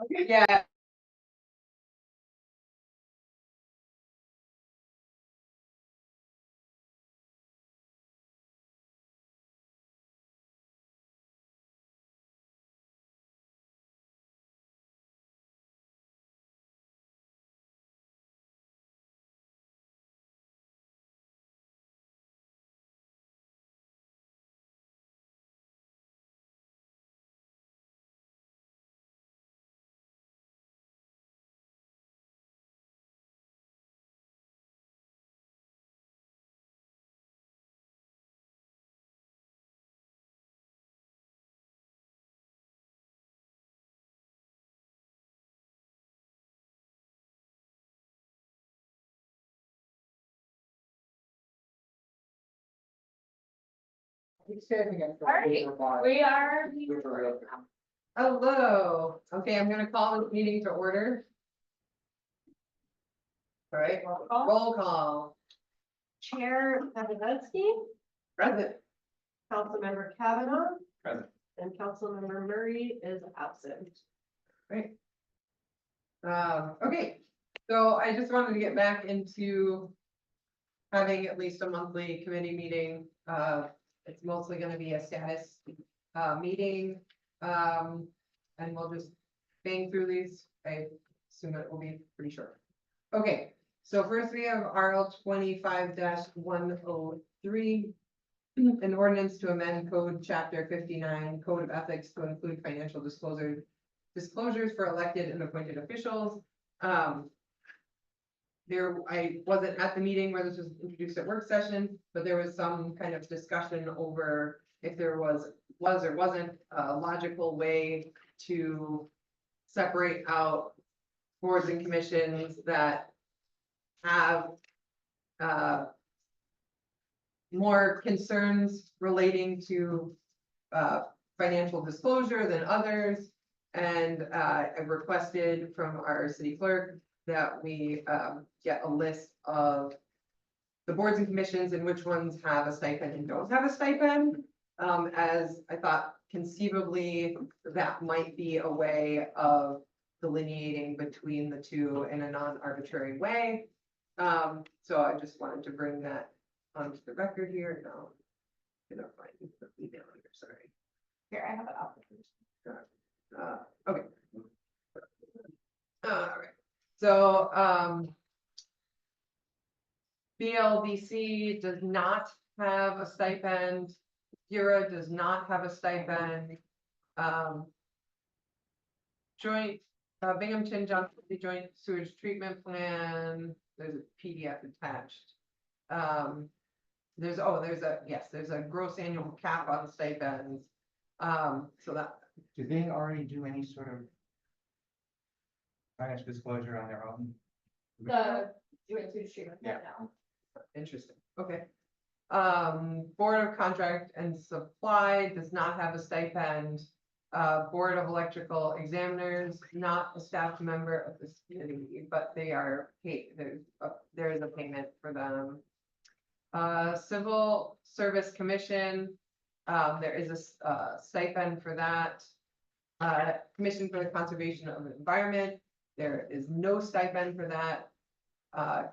Yeah. All right, we are. Hello. Okay, I'm gonna call this meeting to order. All right, roll call. Chair Pavlovsky, Present. Councilmember Kavanaugh. Present. And Councilmember Murray is absent. Great. Okay, so I just wanted to get back into having at least a monthly committee meeting. It's mostly gonna be a status meeting. And we'll just bang through these. I assume it will be pretty short. Okay, so first we have RL 25-103. An ordinance to amend code chapter 59, code of ethics to include financial disclosures for elected and appointed officials. I wasn't at the meeting where this was introduced at work session, but there was some kind of discussion over if there was or wasn't a logical way to separate out boards and commissions that have more concerns relating to financial disclosure than others. And I've requested from our city clerk that we get a list of the boards and commissions and which ones have a stipend and don't have a stipend. As I thought conceivably that might be a way of delineating between the two in a non-arbitrary way. So I just wanted to bring that onto the record here. No, I'm gonna find the email here, sorry. Here, I have it up. Okay. All right, so, BLDC does not have a stipend. Bureau does not have a stipend. Joint, Binghamton Johnson City Joint Sewage Treatment Plan, there's a PDF attached. There's a gross annual cap on stipends. So that. Do they already do any sort of financial disclosure on their own? The doing sewage treatment Yeah. right now. Interesting, okay. Board of Contract and Supply does not have a stipend. Board of Electrical Examiners, not a staff member of this committee, but they are paid, there is a payment for them. Civil Service Commission, there is a stipend for that. Commission for the Conservation of the Environment, there is no stipend for that.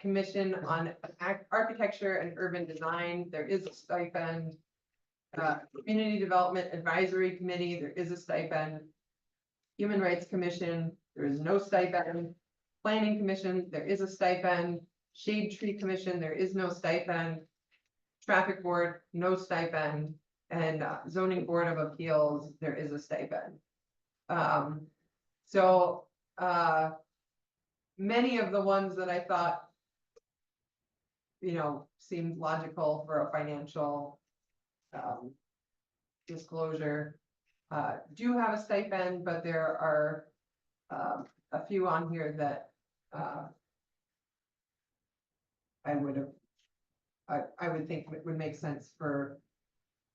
Commission on Architecture and Urban Design, there is a stipend. Community Development Advisory Committee, there is a stipend. Human Rights Commission, there is no stipend. Planning Commission, there is a stipend. Shade Tree Commission, there is no stipend. Traffic Board, no stipend. And Zoning Board of Appeals, there is a stipend. So many of the ones that I thought, seemed logical for a financial disclosure do have a stipend, but there are a few on here that I would think it would make sense for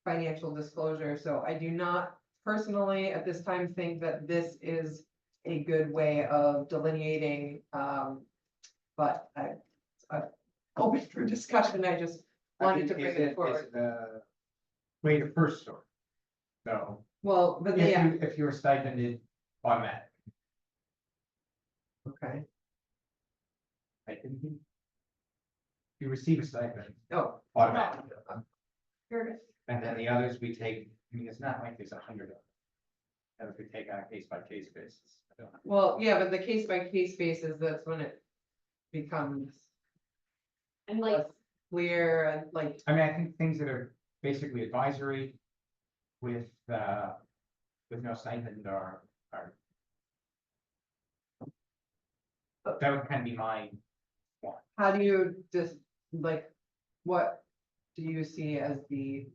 financial disclosure. So I do not personally at this time think that this is a good way of delineating, but I'm open for discussion. I just wanted to bring it forward. Is the way to first story. So Well, but yeah, if you're stipended automatic. Okay, I didn't. You receive a stipend oh, automatically, Here, and then the others we take, I mean, it's not like it's $100. And if we take on a case by case basis. I don't know. well, yeah, but the case by case basis, that's when it becomes and like, less clear and like, I mean, I think things that are basically advisory with no stipend are. That would kind of be my one. how do you just, like, what do you see as the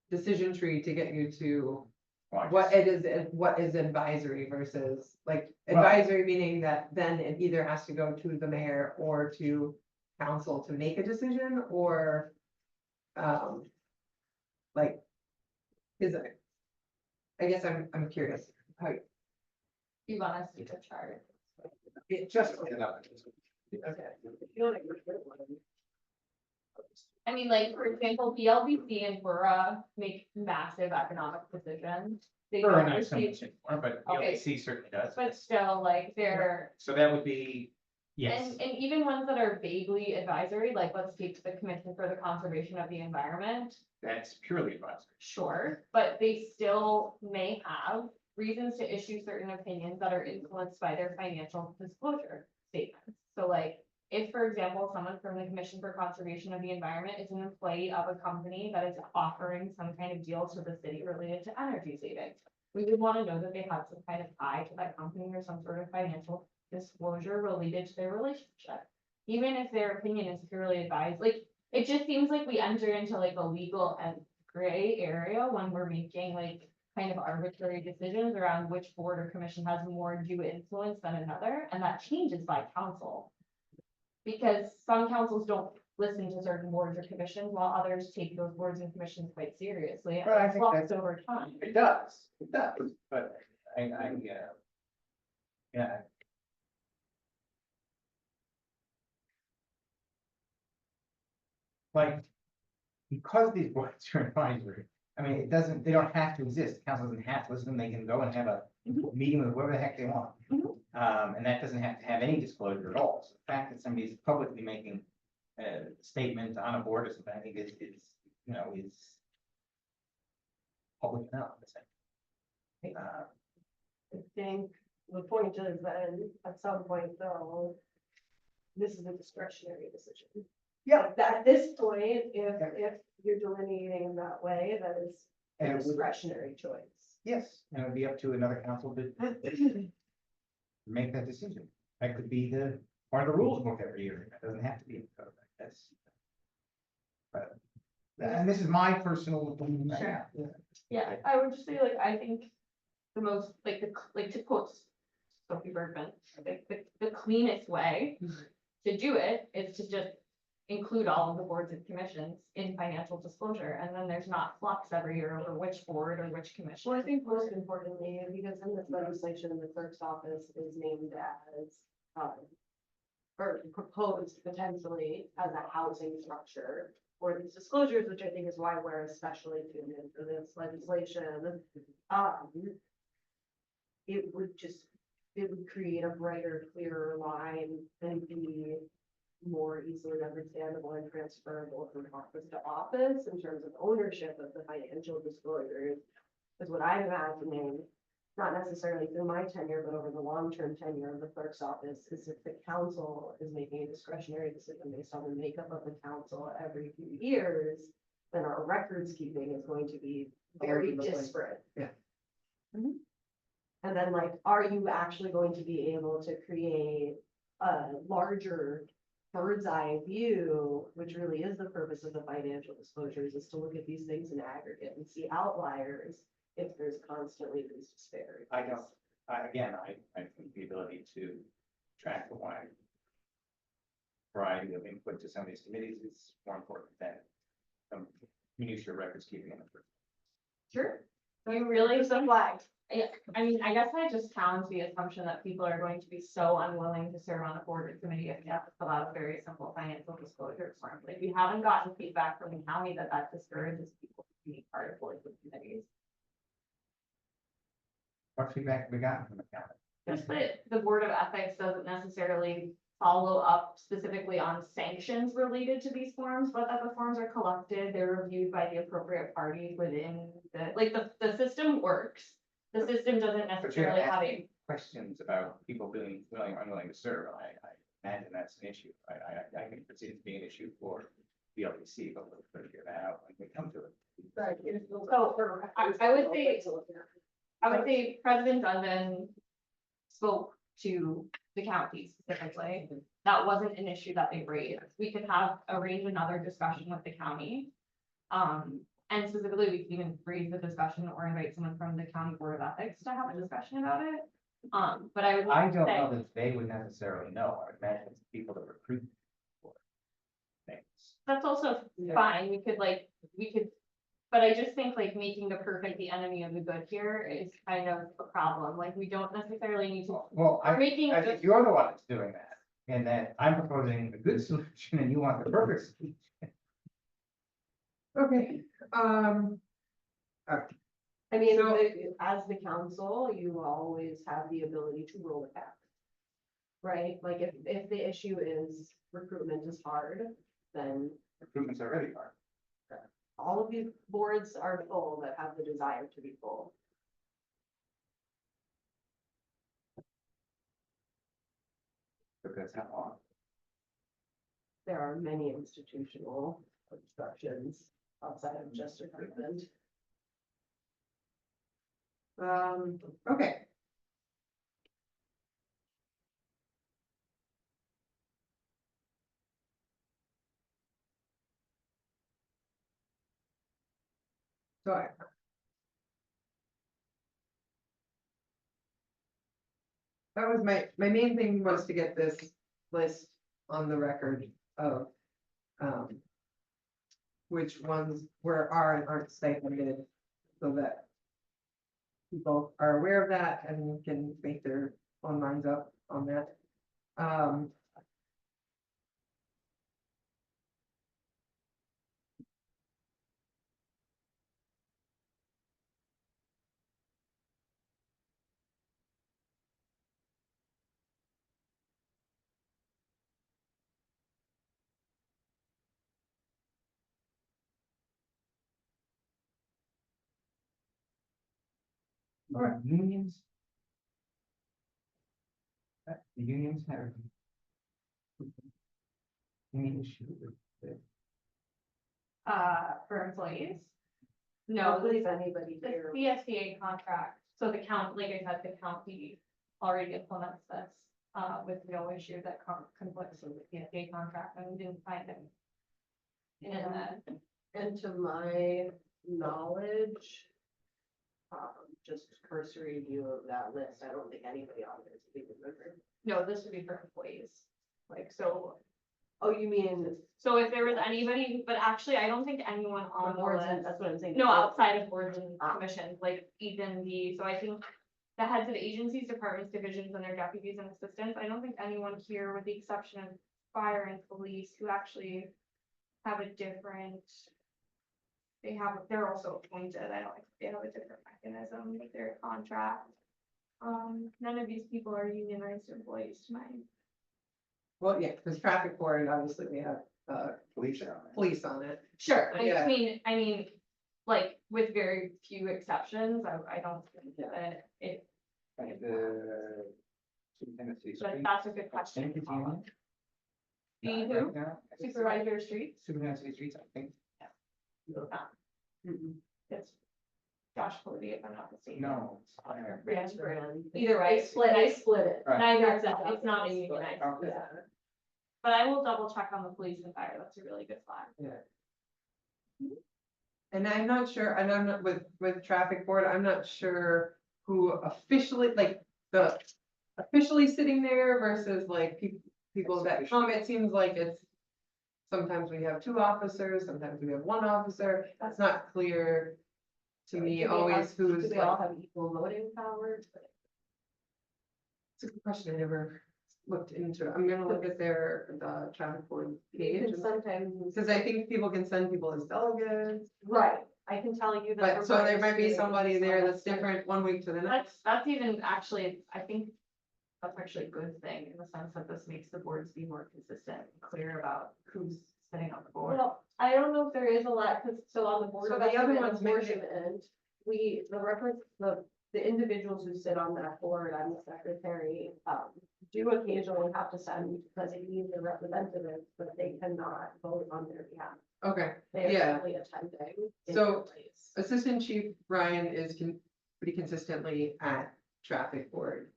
decision tree to get you to Well, I what guess- it is, what is advisory versus, like, Well- advisory meaning that then it either has to go to the mayor or to council to make a decision, or like, is it? I guess I'm curious how, you want us to do the chart. it Just. I mean, like, for example, PLBC and Borough make massive economic decisions. They Sure, don't not so receive- much anymore, but the Okay. LAC certainly does. But still, like, they're, So that would be, yes, and even ones that are vaguely advisory, like, let's take the Commission for the Conservation of the Environment. that's purely advisory. Sure, but they still may have reasons to issue certain opinions that are influenced by their financial disclosure statements. So like, if, for example, someone from the Commission for Conservation of the Environment is an employee of a company that is offering some kind of deal to the city related to energy savings, we would want to know that they have some kind of tie to that company or some sort of financial disclosure related to their relationship. Even if their opinion is purely advised, like, it just seems like we enter into like a legal and gray area when we're making like kind of arbitrary decisions around which board or commission has more due influence than another, and that changes by council. Because some councils don't listen to certain boards or commissions, while others take those boards and commissions quite seriously, and Well, I it think flux over time. It does, but yeah. Like, because these boards are advisory, I mean, they don't have to exist, the council doesn't have to listen, they can go and have a meeting with whoever the heck they want. Mhm. And that doesn't have to have any disclosure at all, so the fact that somebody's publicly making a statement on a board or something, I think is public enough, I I think the point is then, at some point though, this is a discretionary decision. Yeah. Like, at this point, if you're delineating in that way, that is And a it would- discretionary choice. Yes, and it would be up to another council to make that decision. That could be part of the rules book every year, it doesn't have to be in the code, that's. But, and this is my personal opinion. right Sure. now. Yeah, I would just say like, I think the most, like, to quote Sophie Bergman, like, the cleanest way to do it is to just include all of the boards and commissions in financial disclosure, and then there's not flux every year over which board or which commission. Well, I think most importantly, because in this legislation, the clerk's office is named as, or proposed potentially as a housing structure for these disclosures, which I think is why we're especially tuned in for this legislation. It would create a brighter, clearer line and be more easily understandable and transferable from office to office in terms of ownership of the financial disclosures. Is what I'm imagining, not necessarily through my tenure, but over the long-term tenure of the clerk's office, is if the council is making a discretionary decision based on the makeup of the council every few years, then our records keeping is going to be very over the place. disparate. Yeah. Mhm. And then like, are you actually going to be able to create a larger bird's eye view, which really is the purpose of the financial disclosures, is to look at these things in aggregate and see outliers if there's constantly these disparities. I think the ability to track the wide variety of input to some of these committees is more important than some minutiae records keeping in the first. Sure. You really, There's some flags. yeah, I mean, I guess I just challenge the assumption that people are going to be so unwilling to serve on a board or committee if you have to fill out a very simple financial disclosure form. Like, we haven't gotten feedback from the county that discourages people from being part of boards and committees. What feedback have we gotten from the county? Just that the Board of Ethics doesn't necessarily follow up specifically on sanctions related to these forms, but that the forms are collected, they're reviewed by the appropriate party within the system works. The system doesn't But you're necessarily have a, asking questions about people being willing or unwilling to serve, I imagine that's an issue. I can foresee it being an issue for BLEC, but we'll figure that out when we come to it. Right. So, I would say President Dundon spoke to the county specifically. That wasn't an issue that they raised. We could arrange another discussion with the county. And specifically, we can even raise the discussion or invite someone from the county board of ethics to have a discussion about it. But I would I don't say, know that they would necessarily know. I would imagine it's people that recruit for things. that's also Yeah. fine. We could, but I just think like making the perfect the enemy of the good here is kind of a problem. Like, we don't necessarily need to, Well, we're making. I think you're the one that's doing that, and that I'm proposing a good solution and you want the perfect solution. Okay, I mean, So- as the council, you always have the ability to roll it back. Right, like if the issue is recruitment is hard, then Recruitment's already hard. all of these boards are full that have the desire to be full. Because how long? There are many institutional obstructions outside of just recruitment. okay. So that was my main thing was to get this list on the record of, which ones are and aren't stipended, so that people are aware of that and can make their own minds up on that. All right, unions. The unions have. Any issue with it? For employees? No, Believe anybody the here. CSBA contract, so the count, like I said, the county already implements this, with no issue that conflicts with the CSBA contract, and we didn't find it. In that, And to my knowledge, just cursory view of that list, I don't think anybody on there is a big member. no, this would be for employees, like, so, Oh, you mean so if there was anybody, but actually, I don't think anyone on on the boards, list. that's what I'm saying. No, outside of boards and Ah. commissions, like even so I think the heads of agencies, departments, divisions, and their deputies and assistants, I don't think anyone here, with the exception of fire and police, who actually have a different. They're also appointed, I don't think they have a different mechanism with their contract. None of these people are unionized employees to my, Well, yeah, because traffic board, obviously, we have, Police are on it. police on it. sure, Yeah. I mean, like, with very few exceptions, I don't think Yeah. that it. Like the superintendent city But street. that's a good question. Think it's union? The No, who? right now, I think Supervisor streets, Superintendent city streets, I think. it's Josh Polity, if I'm not mistaken. No. Branch brand. Either way, They split it. Right. Neither is that, it's not a unionized, Okay. Yeah. but I will double check on the police and fire, that's a really good flag. And I'm not sure, and I'm not with traffic board, I'm not sure who officially, like, the officially sitting there versus like people that come, it seems like it's. Sometimes we have 2 officers, sometimes we have 1 officer, that's not clear to me Do we always have- who's Do they all like, have equal voting powers? it's a good question, I never looked into it, I'm gonna look at the traffic board You page. can sometimes. Because I think people can send people as delegates, Right, I can tell you that. but so there might be somebody there that's different one week to the next. That's even, actually, I think that's actually a good thing in the sense that this makes the boards be more consistent, and clear about who's sitting on the board. Well, I don't know if there is a lot, because so on the board. So of the other Estimate ones make it- Apportionment, the individuals who sit on that board, I'm the secretary, do occasionally have to send designees or representatives, but they cannot vote on their behalf. Okay, They are Yeah. simply attending. in So- their place. Assistant Chief Ryan is pretty consistently at traffic board.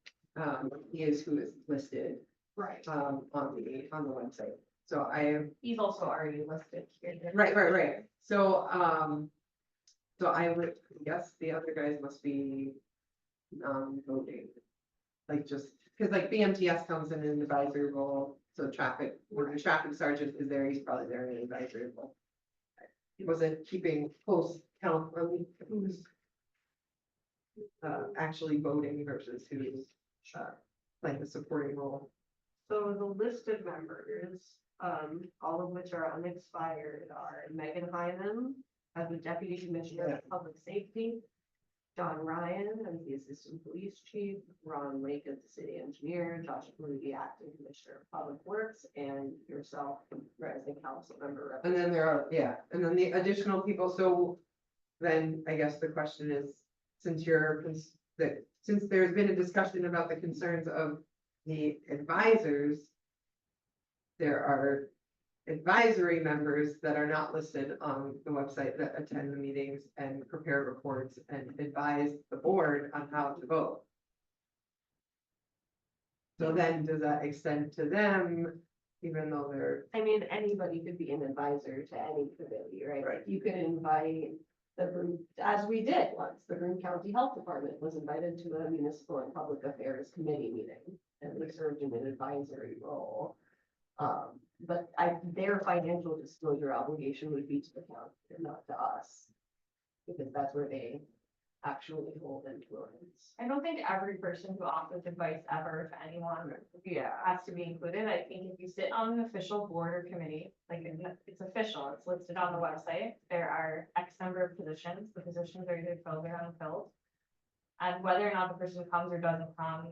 He is who is listed, Right. on the website. So I, He's also already listed here. right. So, so I would guess the other guys must be voting. Like just, cause like BMTS comes in an advisory role, so traffic, where the traffic sergeant is there, he's probably there in an advisory role. He wasn't keeping close count on who's actually voting versus who's playing the supporting role. So the listed members, all of which are unexpired, are Megan Hyman as the Deputy Commissioner of Public Safety, John Ryan as the Assistant Police Chief, Ron Lake as the City Engineer, Josh Moody, Acting Commissioner of Public Works, and yourself as the council member. And then there are, and then the additional people, so then I guess the question is, since since there's been a discussion about the concerns of the advisors, there are advisory members that are not listed on the website that attend the meetings and prepare reports and advise the board on how to vote. So then does that extend to them, even though they're, I mean, anybody could be an advisor to any committee, right? Right. You could invite the Broome, as we did once, the Broome County Health Department was invited to a municipal and public affairs committee meeting, and we served in an advisory role. But their financial disclosure obligation would be to the county and not to us, because that's where they actually hold influence. I don't think every person who offers advice ever to anyone, has to be included. I think if you sit on an official board or committee, like it's official, it's listed on the website. There are X number of positions, the positions are either filled or unfilled. And whether or not the person comes or doesn't come,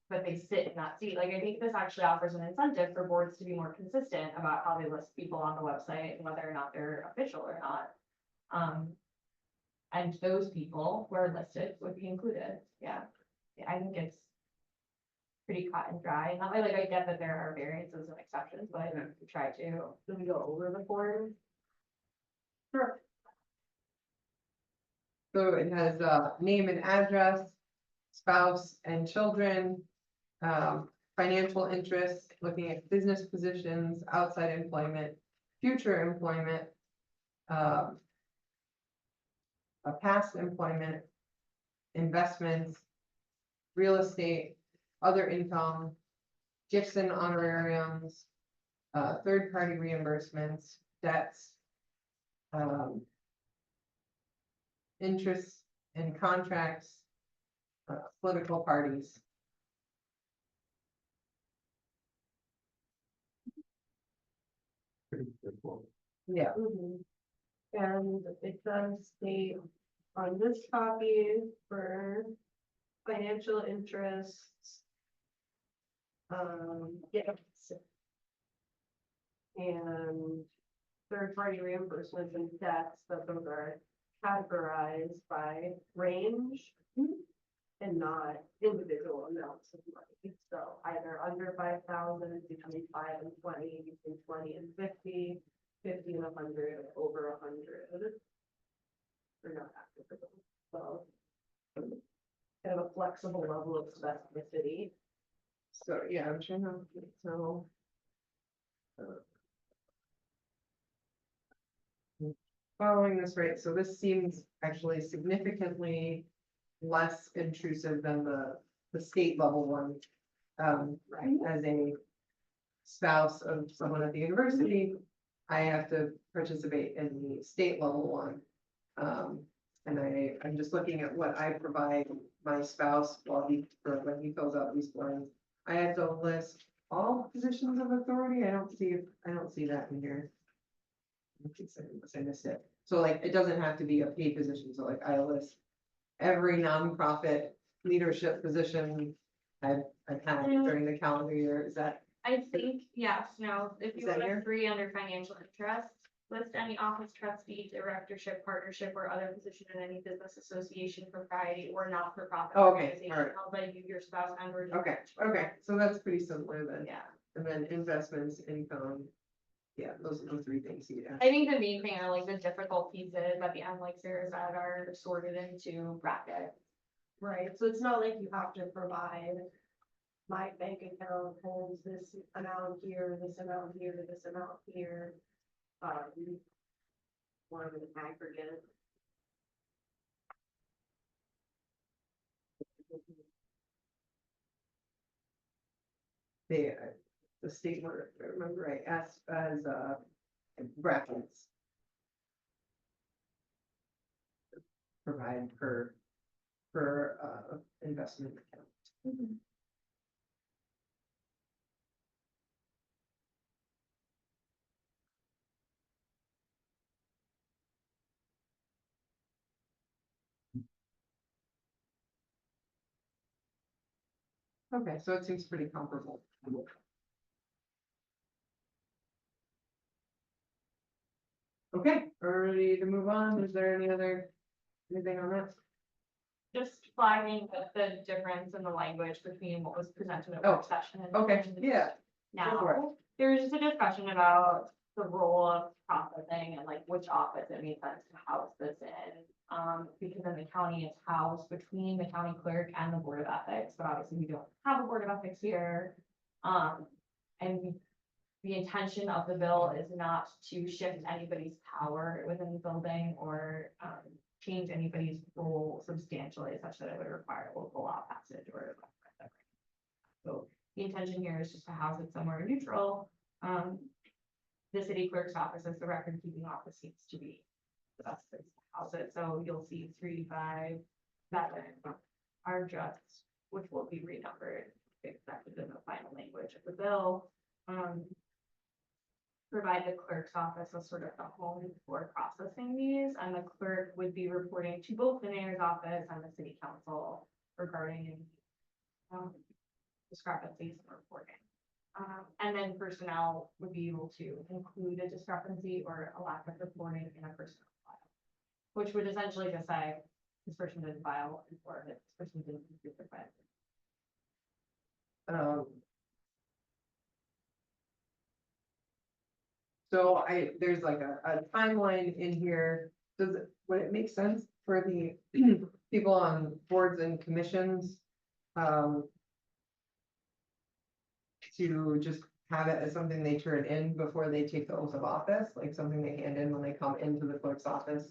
but they sit in that seat, like I think this actually offers an incentive for boards to be more consistent about how they list people on the website and whether or not they're official or not. And those people who are listed would be included, yeah. I think it's pretty cut and dry, not like I get that there are variances and exceptions, but I think we try to. Do we go over the form? Sure. So it has name and address, spouse and children, financial interests, looking at business positions, outside employment, future employment, past employment, investments, real estate, other income, gifts and honorariums, third-party reimbursements, debts, interests and contracts, political parties. Pretty good quote. Yeah, And it does state on this copy for financial interests. Yes. And third-party reimbursements and debts, that those are categorized by range and not individual amounts of money. So either under 5,000, between 5 and 20, between 20 and 50, 50 and 100, over 100. Or not applicable. So kind of a flexible level of specificity. so yeah, I'm trying to, so. Following this, right, so this seems actually significantly less intrusive than the state level one. Right. As a spouse of someone at the university, I have to participate in the state level one. And I'm just looking at what I provide my spouse when he fills out these forms. I have to list all positions of authority. I don't see that in here. I missed it. So like, it doesn't have to be a paid position. So like I list every nonprofit leadership position I've had during the calendar year, is that, I think, yes, no, if Is you that go to here? 3 under financial interest, list any office trustee, directorship, partnership, or other position in any business association, propriety, or not-for-profit Oh, okay, organization alright. held by you, your spouse, and or. okay, okay, so that's pretty similar then. Yeah, And then investments, income, yeah, those are the three things you asked. I think the main thing are like the difficult pieces at the end, like Sarah said, are sorted into brackets. Right, so it's not like you have to provide. My bank account holds this amount here, this amount here, this amount here. More of an aggregate. The state, word, if I remember right, asked as, brackets. Provide per, investment account. Okay, so it seems pretty comparable. Okay, we're ready to move on. Is there anything on that? Just flagging the difference in the language between what was presented at Oh, work session. and Okay, yeah, Go for it. Now, there was just a discussion about the role of processing and like which office it made sense to house this in. Because in the county, it's housed between the county clerk and the board of ethics, but obviously we don't have a board of ethics here. And the intention of the bill is not to shift anybody's power within the building or, change anybody's role substantially such that it would require local law passage or. So the intention here is just to house it somewhere neutral. The city clerk's office as the record keeping office seems to be the best place to house it. So you'll see 3, 5, 7 are just, which will be renumbered, expected in the final language of the bill. Provide the clerk's office as sort of the home for processing these, and the clerk would be reporting to both the mayor's office and the city council regarding any discrepancies in reporting. And then personnel would be able to include a discrepancy or a lack of reporting in a personnel file, which would essentially just say this person didn't file or this person didn't complete their file. So there's like a timeline in here. Would it make sense for the people on boards and commissions? To just have it as something they turn in before they take the oath of office, like something they hand in when they come into the clerk's office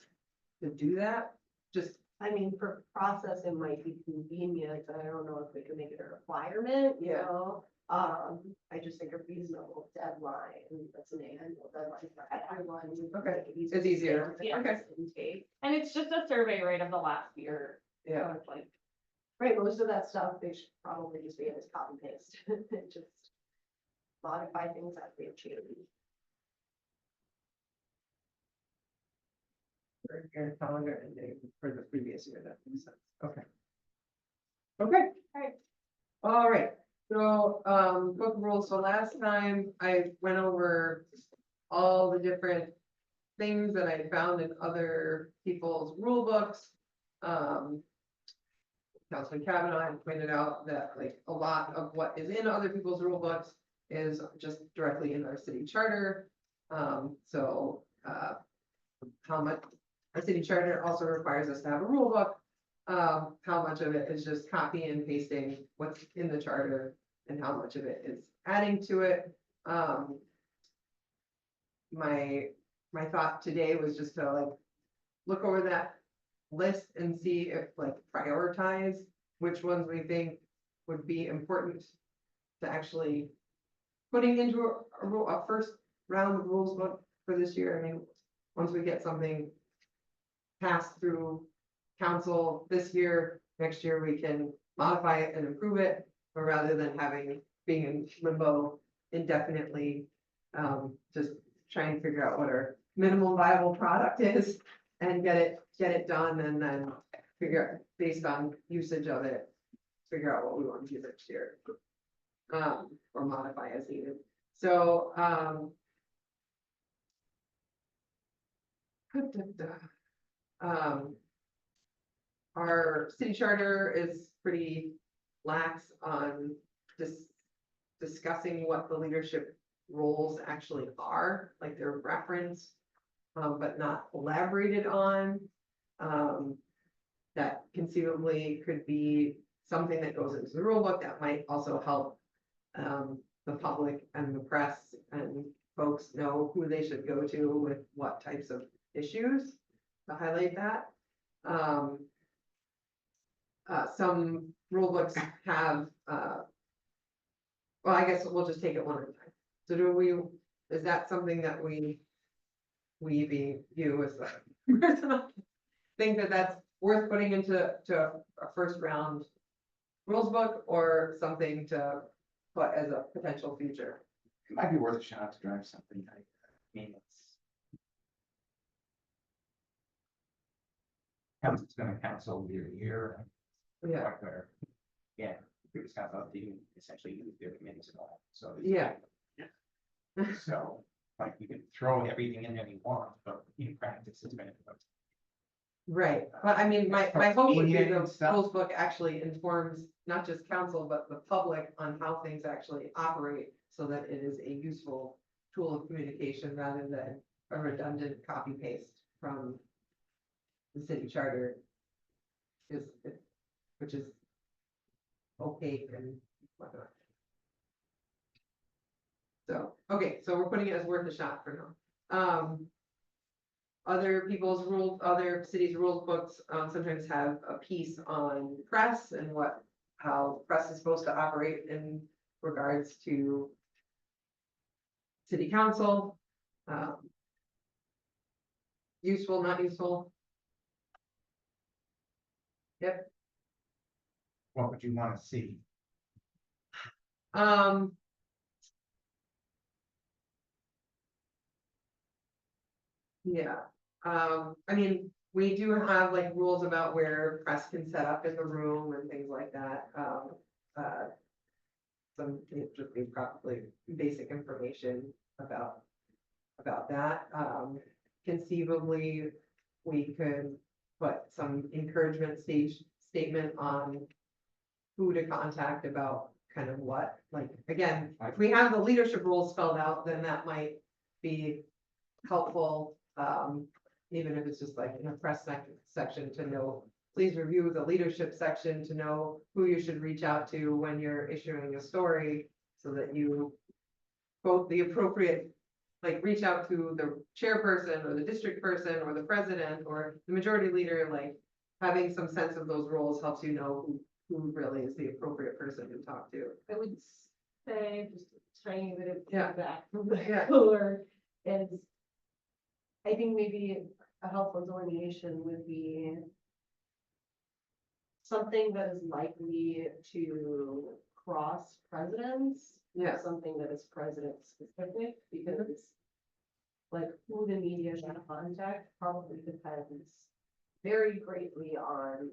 to do that? Just, I mean, for process, it might be convenient, but I don't know if we can make it a requirement, you Yeah. know? I just think a reasonable deadline, that's an annual deadline for everyone. Okay. make it easy It's to easier. scan Okay. and take. And it's just a survey rate of the last year. yeah, So it's like, Right, most of that stuff, they should probably just be able to copy paste, and just modify things as they change. for your calendar and date for the previous year, that makes sense. Okay. Okay. Alright. All right, so, book rules, so last time I went over all the different things that I found in other people's rule books. Councilman Kavanaugh had pointed out that like a lot of what is in other people's rule books is just directly in our city charter. So, how much, our city charter also requires us to have a rule book. How much of it is just copy and pasting what's in the charter and how much of it is adding to it. My thought today was just to like look over that list and see if like prioritize which ones we think would be important to actually putting into a first round of rules book for this year. I mean, once we get something passed through council this year, next year we can modify it and improve it, but rather than being in limbo indefinitely, just try and figure out what our minimum viable product is and get it done, and then figure out based on usage of it, figure out what we want to do next year. Or modify as needed. So, our city charter is pretty lax on discussing what the leadership roles actually are, like they're referenced, but not elaborated on. That conceivably could be something that goes into the rule book that might also help the public and the press and folks know who they should go to with what types of issues to highlight that. Some rule books have, well, I guess we'll just take it one at a time. So is that something that we being you as the person, think that that's worth putting into a first round rules book, or something to put as a potential future? It might be worth a shot to drive something. I mean, it's gonna council year to year. Yeah, Like where, yeah, previous council didn't essentially use their committees at all, so. yeah. So, like, you can throw everything in there you want, but in practice, it's gonna. Right, but I mean, my hope would be Media and the stuff. rules book actually informs not just council, but the public on how things actually operate, so that it is a useful tool of communication rather than a redundant copy paste from the city charter. Which is opaque and whatnot. So, okay, so we're putting it as worth a shot for now. Other people's rules, other cities' rules books, sometimes have a piece on press and how press is supposed to operate in regards to city council. Useful, not useful. Yep. What would you wanna see? Yeah, I mean, we do have like rules about where press can set up in the room and things like that. Just be probably basic information about that. Conceivably, we could put some encouragement statement on who to contact about kind of what, like, again, if we have the leadership roles spelled out, then that might be helpful. Even if it's just like in a press section to know, please review the leadership section to know who you should reach out to when you're issuing a story, so that you quote the appropriate, like reach out to the chairperson or the district person or the president or the majority leader. Like having some sense of those roles helps you know who really is the appropriate person to talk to. I would say, just a tiny bit of Yeah. feedback from the Yeah. cooler is, I think maybe a helpful delineation would be something that is likely to cross presidents. Yeah. Something that is president specific, because like who the media should contact probably depends very greatly on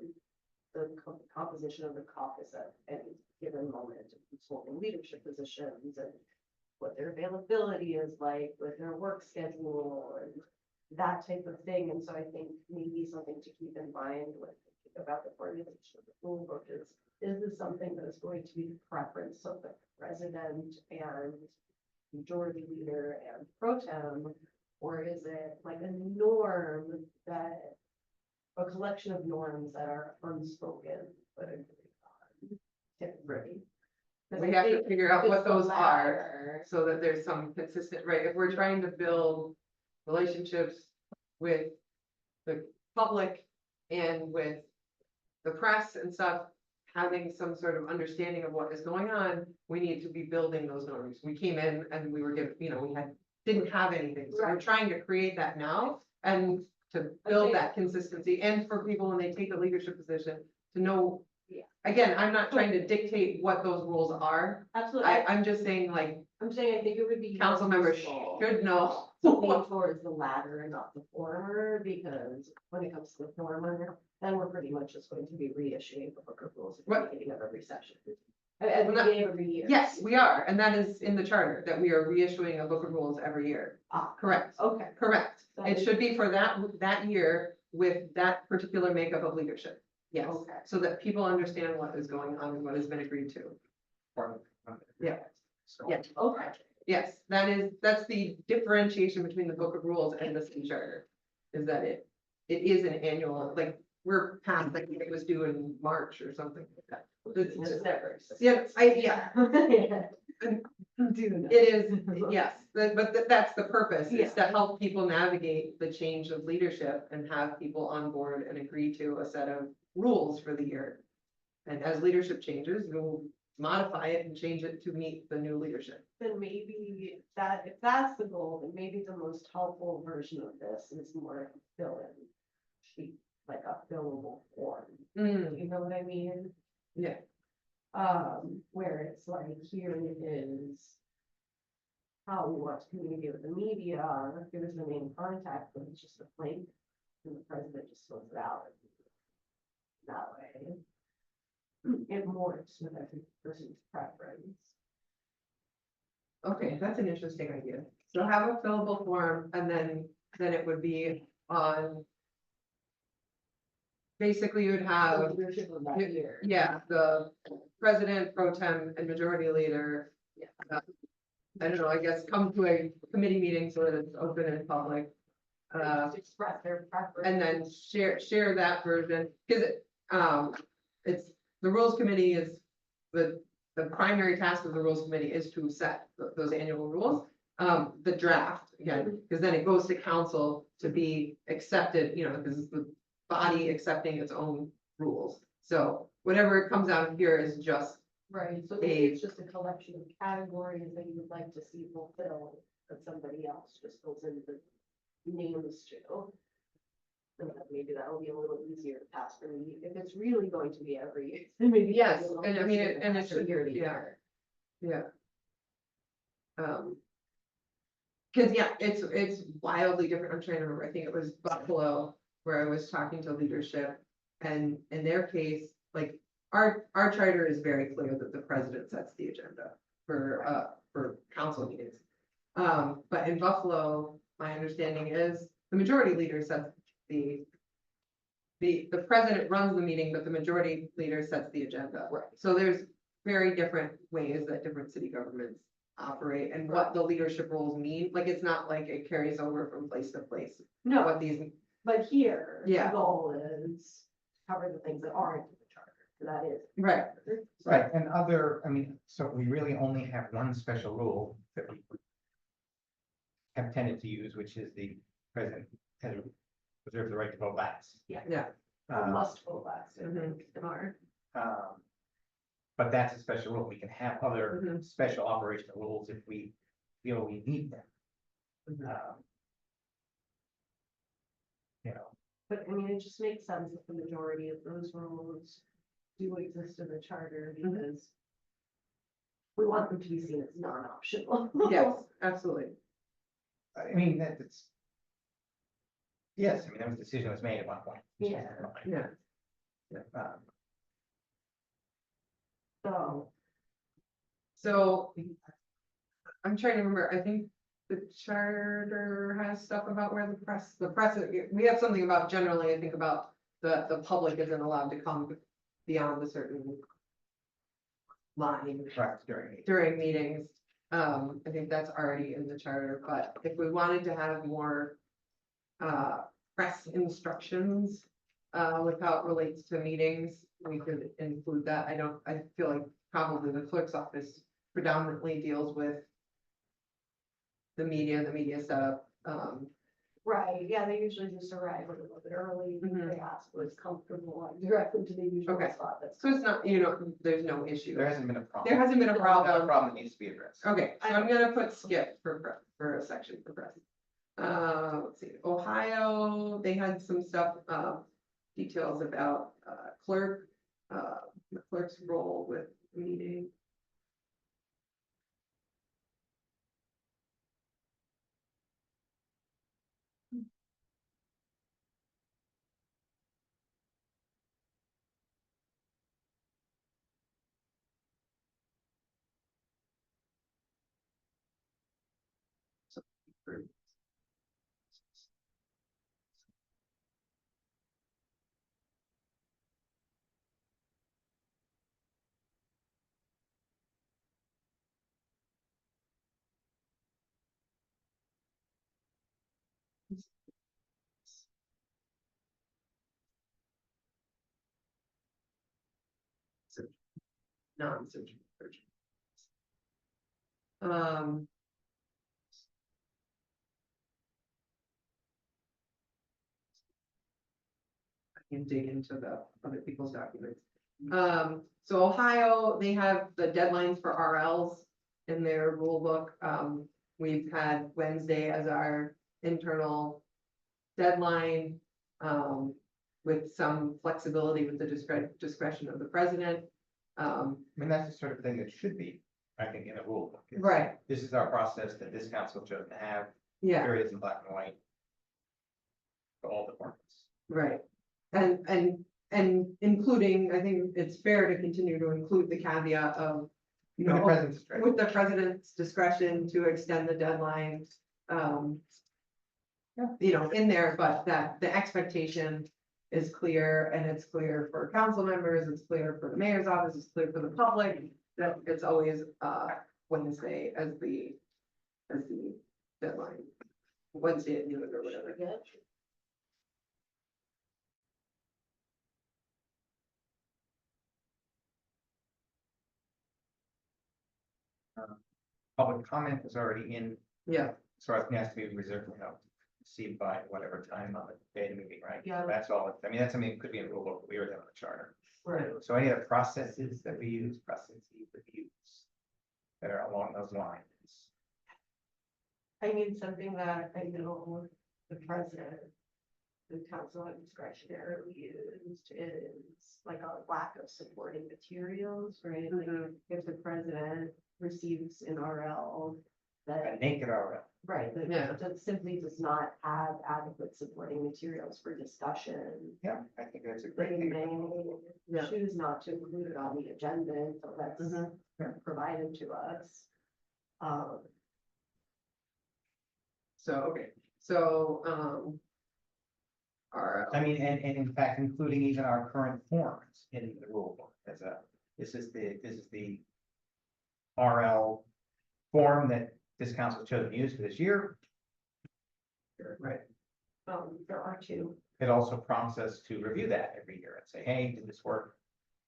the composition of the caucus at any given moment, who's holding leadership positions and what their availability is like with their work schedule and that type of thing. And so I think maybe something to keep in mind when thinking about the formulation of the rule book is this something that is going to be the preference of the president and majority leader and pro tem, or is it like a norm that a collection of norms that are unspoken but agreed on typically? We have to figure out what those are, so that there's some consistent, right? If we're trying to build relationships with the public and with the press and stuff, having some sort of understanding of what is going on, we need to be building those norms. We came in and we were given, didn't have anything, so we're Right. trying to create that now and to build that consistency, and for people when they take a leadership position to know. Yeah. Again, I'm not trying to dictate what those rules are. Absolutely. I'm just saying, like, I'm saying I think it would be. council members useful. should know lean towards the latter and not the former, because when it comes to the former, then we're pretty much just going to be reissuing the book of rules at the Right. beginning of every session. At the Well, beginning of every year. Yes, we are, and that is in the charter, that we are reissuing a book of rules every year. Ah, Correct, okay. correct. That It is- should be for that year with that particular makeup of leadership. Yes, Okay. so that people understand what is going on and what has been agreed to. Yeah. So. Yeah. Okay. Yes, that's the differentiation between the book of rules and the city charter. Is that it is an annual, like, we're past, like, it was due in March or something like that. It's just never. Yeah, Yeah. Do it is, yes, but that's the purpose, is to Yeah. help people navigate the change of leadership and have people on board and agree to a set of rules for the year. And as leadership changes, we'll modify it and change it to meet the new leadership. Then maybe that, if that's the goal, then maybe the most helpful version of this is more fill-in sheet, like a fillable form. You know what I mean? Yeah. Where it's like, here is how we want to communicate with the media, here's the main contact, but it's just a blank, and the president just fills it out. That way. It morphs with every person's preference. Okay, that's an interesting idea. So have a fillable form and then it would be on. Basically, you would have, Leadership of that year. yeah, the president, pro tem and majority leader. I don't know, I guess come to a committee meeting so that it's open and public. Just express their preference. And then share that version, because it's, the rules committee is, the primary task of the rules committee is to set those annual rules. The draft, again, because then it goes to council to be accepted, because it's the body accepting its own rules. So whatever comes out of here is just, Right, so maybe it's just a collection of categories that you would like to see fulfilled, that somebody else just fills in the names to. And then maybe that'll be a little easier to pass for me, if it's really going to be every year. then maybe Yes, it'll be a and I little mean, easier to and it pass from should- year to yeah. year. yeah. Cause yeah, it's wildly different. I'm trying to remember, I think it was Buffalo where I was talking to leadership. And in their case, like, our charter is very clear that the president sets the agenda for council meetings. But in Buffalo, my understanding is the majority leader sets the president runs the meeting, but the majority leader sets the agenda. Right. So there's very different ways that different city governments operate and what the leadership roles mean. Like, it's not like it carries over from place to place. No, What these, but here, the Yeah. goal is to cover the things that aren't in the charter, that is. right, Right, and so we really only have one special rule that we have tended to use, which is the president has reserved the right to vote last. yeah. Must go last in Mhm. our. But that's a special rule. We can have other Mhm. special operational rules if we feel we need them. Mhm. But I mean, it just makes sense that the majority of those rules do exist in the charter because we want them to be seen as non-optional. Yes, absolutely. I mean, that's. Yes, I mean, that was a decision that was made at one point. Yeah. Yeah. Um, So, So I'm trying to remember, I think the charter has stuff about where the press, we have something about generally, I think about the public isn't allowed to come beyond a certain line Right, during the. during meetings. I think that's already in the charter, but if we wanted to have more press instructions with how it relates to meetings, we could include that. I feel like probably the clerk's office predominantly deals with the media setup. right, yeah, they usually just arrive a little bit early. Mhm. They ask what's comfortable and direct them to the usual Okay. spot. That's So it's not, there's no issue. There hasn't been a problem. There hasn't been a Not a problem. problem that needs to be addressed. Okay, so I'm gonna put skip for a section for press. Let's see, Ohio, they had some stuff, details about, clerk, the clerk's role with meeting. Non-central. Um. I can dig into the other people's documents. So Ohio, they have the deadlines for RLs in their rule book. We've had Wednesday as our internal deadline. With some flexibility with the discretion of the president. I mean, that's the sort of thing that should be, I think, in a rule book. It's- Right, This is our process that this council chose to have, yeah, periods in black and white. For all departments. right. And including, I think it's fair to continue to include the caveat of, you With the know, president's discretion. with the president's discretion to extend the deadline. You know, in there, but that the expectation is clear, and it's clear for council members, it's clear for the mayor's office, it's clear for the public, that it's always, Wednesday as the deadline. Wednesday at noon or whatever. Public comment is already in, Yeah, so I think it has to be reserved, received by whatever time on the day of the meeting, right? Yeah. That's all, I mean, that's, could be in rule book, but we already have a charter. Right. So any of the processes that we use, that are along those lines. I mean, something that I know the president, the council had discretionarily used is like a lack of supporting materials, right? Like, Mhm. if the president receives an RL A that, naked RL. right, Yeah. that simply does not have adequate supporting materials for discussion. Yeah, I think that's a They great thing. may Yeah. choose not to include it on the agenda until that's Mhm. provided to us. so, okay, so, our, I mean, and in fact, including even our current forms in the rule book as this is the RL form that this council chose to use for this year. right, There are two. It also prompts us to review that every year and say, hey, did this work?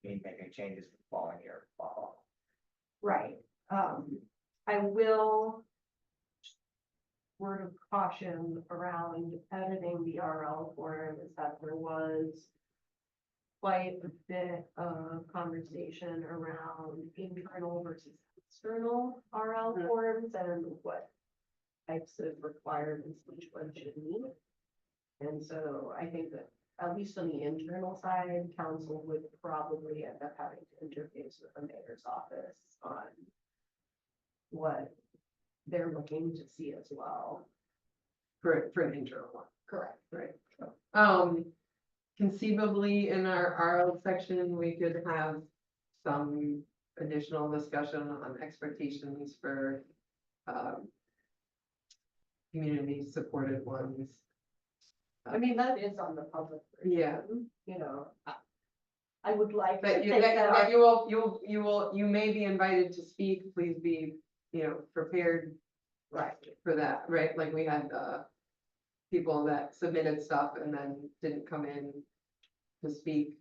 Need to make any changes for the following year, blah, blah, blah. Right, I will. Word of caution around editing the RL form is that there was. Quite a bit of conversation around internal versus external RL Mhm. forms and what. Types of requirements each one should meet. And so I think that at least on the internal side, council would probably end up having to interface with the mayor's office on. What they're looking to see as well. for an internal one. Correct. Right. Conceivably, in our RL section, we could have some additional discussion on expectations for, community supported ones. I mean, that is on the public. Yeah. You know. I would like. to But you, think that you may be invited to speak, please be, prepared Right, for that, right? Like we had, people that submitted stuff and then didn't come in to speak.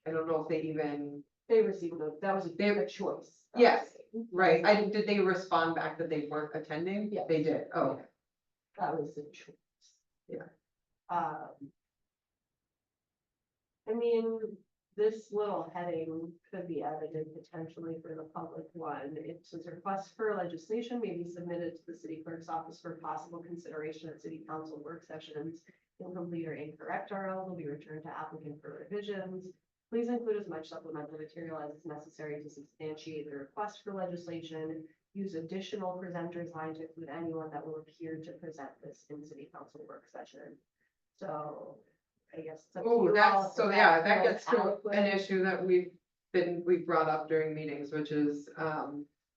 I don't know if they even, they received that was They- a choice. Yes. right, did they respond back that they weren't attending? Yeah. They did, oh, That was a choice. Yeah. I mean, this little heading could be edited potentially for the public one. It says requests for legislation may be submitted to the city clerk's office for possible consideration at city council work sessions. Incomplete or incorrect RL will be returned to applicant for revisions. Please include as much supplemental material as is necessary to substantiate the request for legislation. Use additional presenters line to include anyone that will appear to present this in city council work session. So I guess. it's up to oh, you all that's, if so yeah, that feels gets to adequate. an issue that we've brought up during meetings, which is,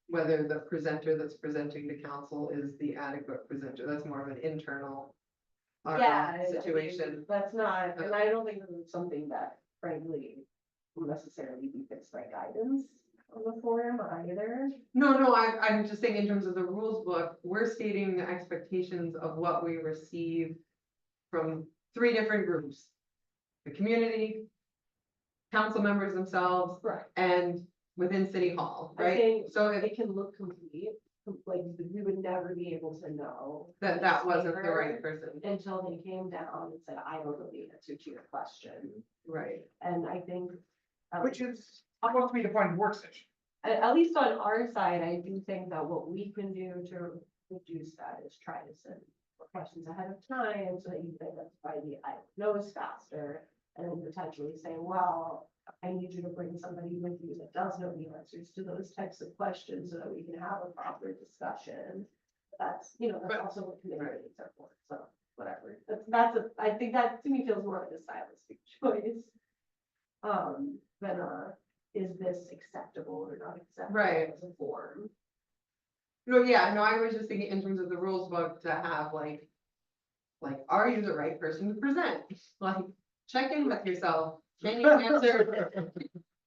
whether the presenter that's presenting to council is the adequate presenter. That's more of an internal Yeah, I mean, situation. that's not, and I don't think this is something that frankly will necessarily be fixed by guidance on the forum either. No, I'm just saying in terms of the rules book, we're stating the expectations of what we receive from 3 different groups. The community, council members themselves, Right. and within City Hall, I right? think So if it can look complete, like we would never be able to know that wasn't the right person, until they came down and said, I don't know the answer to your question. right? And I think. Which is supposed to be the point of the work session. At least on our side, I do think that what we can do to reduce that is try to send questions ahead of time so that you can identify the I don't knows faster. And then potentially say, well, I need you to bring somebody with you that does know the answers to those types of questions so that we can have a proper discussion. That's, that's But- also what committee meetings are for, so whatever. I think that to me feels more like a stylistic choice. Than is this acceptable or not acceptable Right. as a form? No, yeah, no, I was just thinking in terms of the rules book to have like, are you the right person to present? Like, check in with yourself. Can you answer,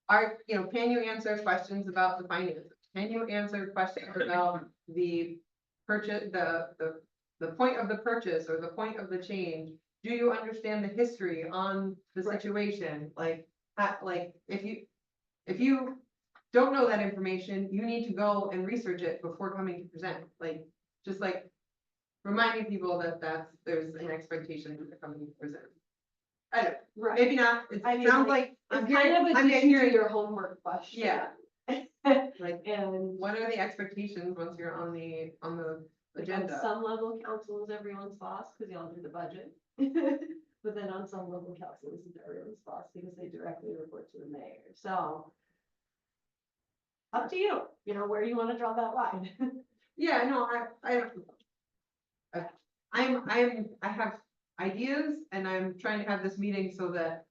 can you answer questions about the finances? Can you answer questions about the purchase, the point of the purchase or the point of the change? Do you understand the history on the Right. situation? Like, if you don't know that information, you need to go and research it before coming to present, just reminding people that there's an expectation to come and present. I don't, Right. maybe not, it I mean, sounds like, like, It's I'm kind hearing, of I'm addition hearing, to your homework question. Yeah. like, And what are the expectations once you're on the at agenda? some level, council is everyone's boss because y'all do the budget. But then on some level, council isn't everyone's boss because they directly report to the mayor. So up to you, where you want to draw that line. Yeah, no, I have ideas and I'm trying to have this meeting so that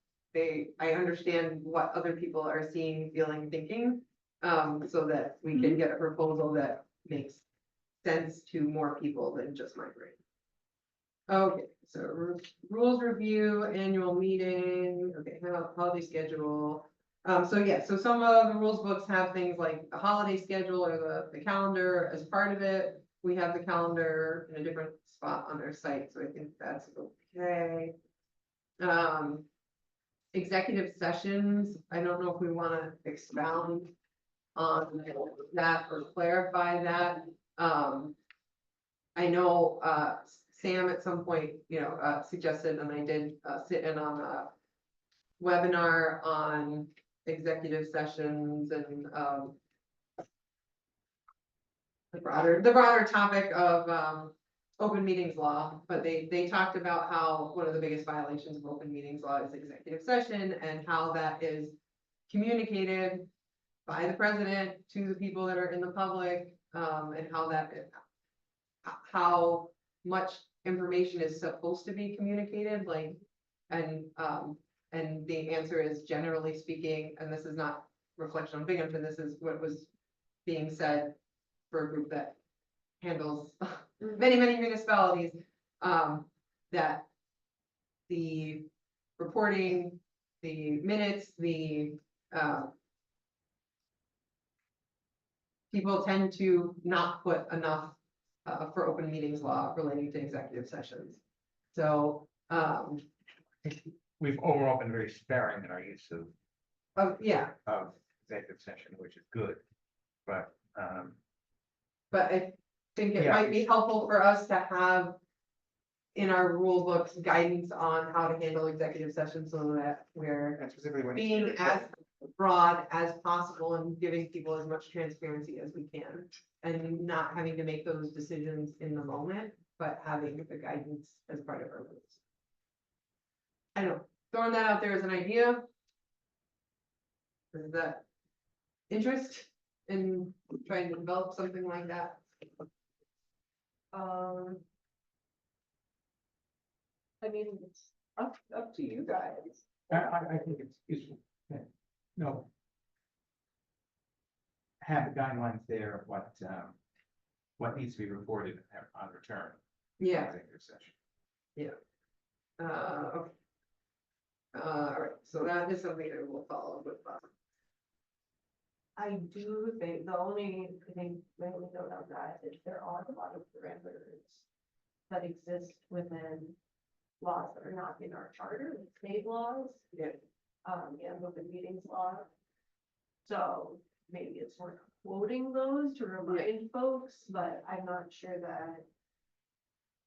I understand what other people are seeing, feeling, thinking. So that we can get a proposal that makes sense to more people than just my brain. Okay, so rules review, annual meeting, okay, holiday schedule. So some of the rules books have things like the holiday schedule or the calendar as part of it. We have the calendar in a different spot on their site, so I think that's okay. Executive sessions, I don't know if we want to expound on that or clarify that. I know, Sam at some point, suggested, and I did, sit in on a webinar on executive sessions and, the broader topic of, open meetings law, but they talked about how one of the biggest violations of open meetings law is executive session and how that is communicated by the president to the people that are in the public, and how much information is supposed to be communicated, and the answer is generally speaking, and this is not reflection on Binghamton, this is what was being said for a group that handles many municipalities, that the reporting, the minutes, people tend to not put enough for open meetings law relating to executive sessions. So, We've overall been very sparing in our use yeah, of executive session, which is good. But, but I think it Yeah. might be helpful for us to have in our rule books guidance on how to handle executive sessions so that we're and specifically when. being as broad as possible and giving people as much transparency as we can. And not having to make those decisions in the moment, but having the guidance as part of our rules. I don't know, throwing that out there as an idea. Is that interest in trying to develop something like that? I mean, it's up to you guys. I think it's useful. Yeah. No. have the guidelines there of what needs to be reported on return. Yeah, Executive session. okay. All right, so that is something that we'll follow up with. I do think the only, I think, my only note on that is there are a lot of parameters that exist within laws that are not in our charter, like state laws. Yeah. And open meetings law. So maybe it's worth quoting those to remind folks, but I'm not sure that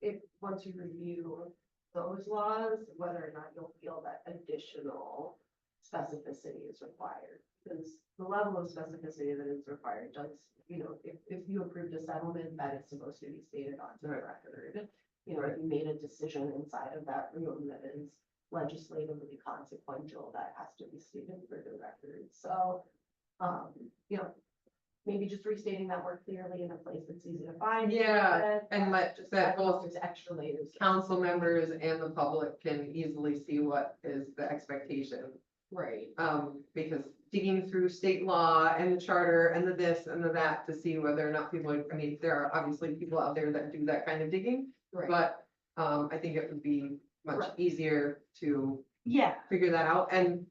if, once you review those laws, whether or not you'll feel that additional specificity is required. Because the level of specificity that is required does, if you approved a settlement, that is supposed to be stated onto the record. If you made a decision inside of that room that is legislatively consequential, that has to be stated for the record. So, maybe just restating that more clearly in a place that's easy to find. Yeah, and let just that that both there's extra layers. council members and the public can easily see what is the expectation. Right. Because digging through state law and the charter and the this and the that to see whether or not people, I mean, there are obviously people out there that do that kind of digging, Right. but I think it would be much Right. easier to Yeah. figure that out. And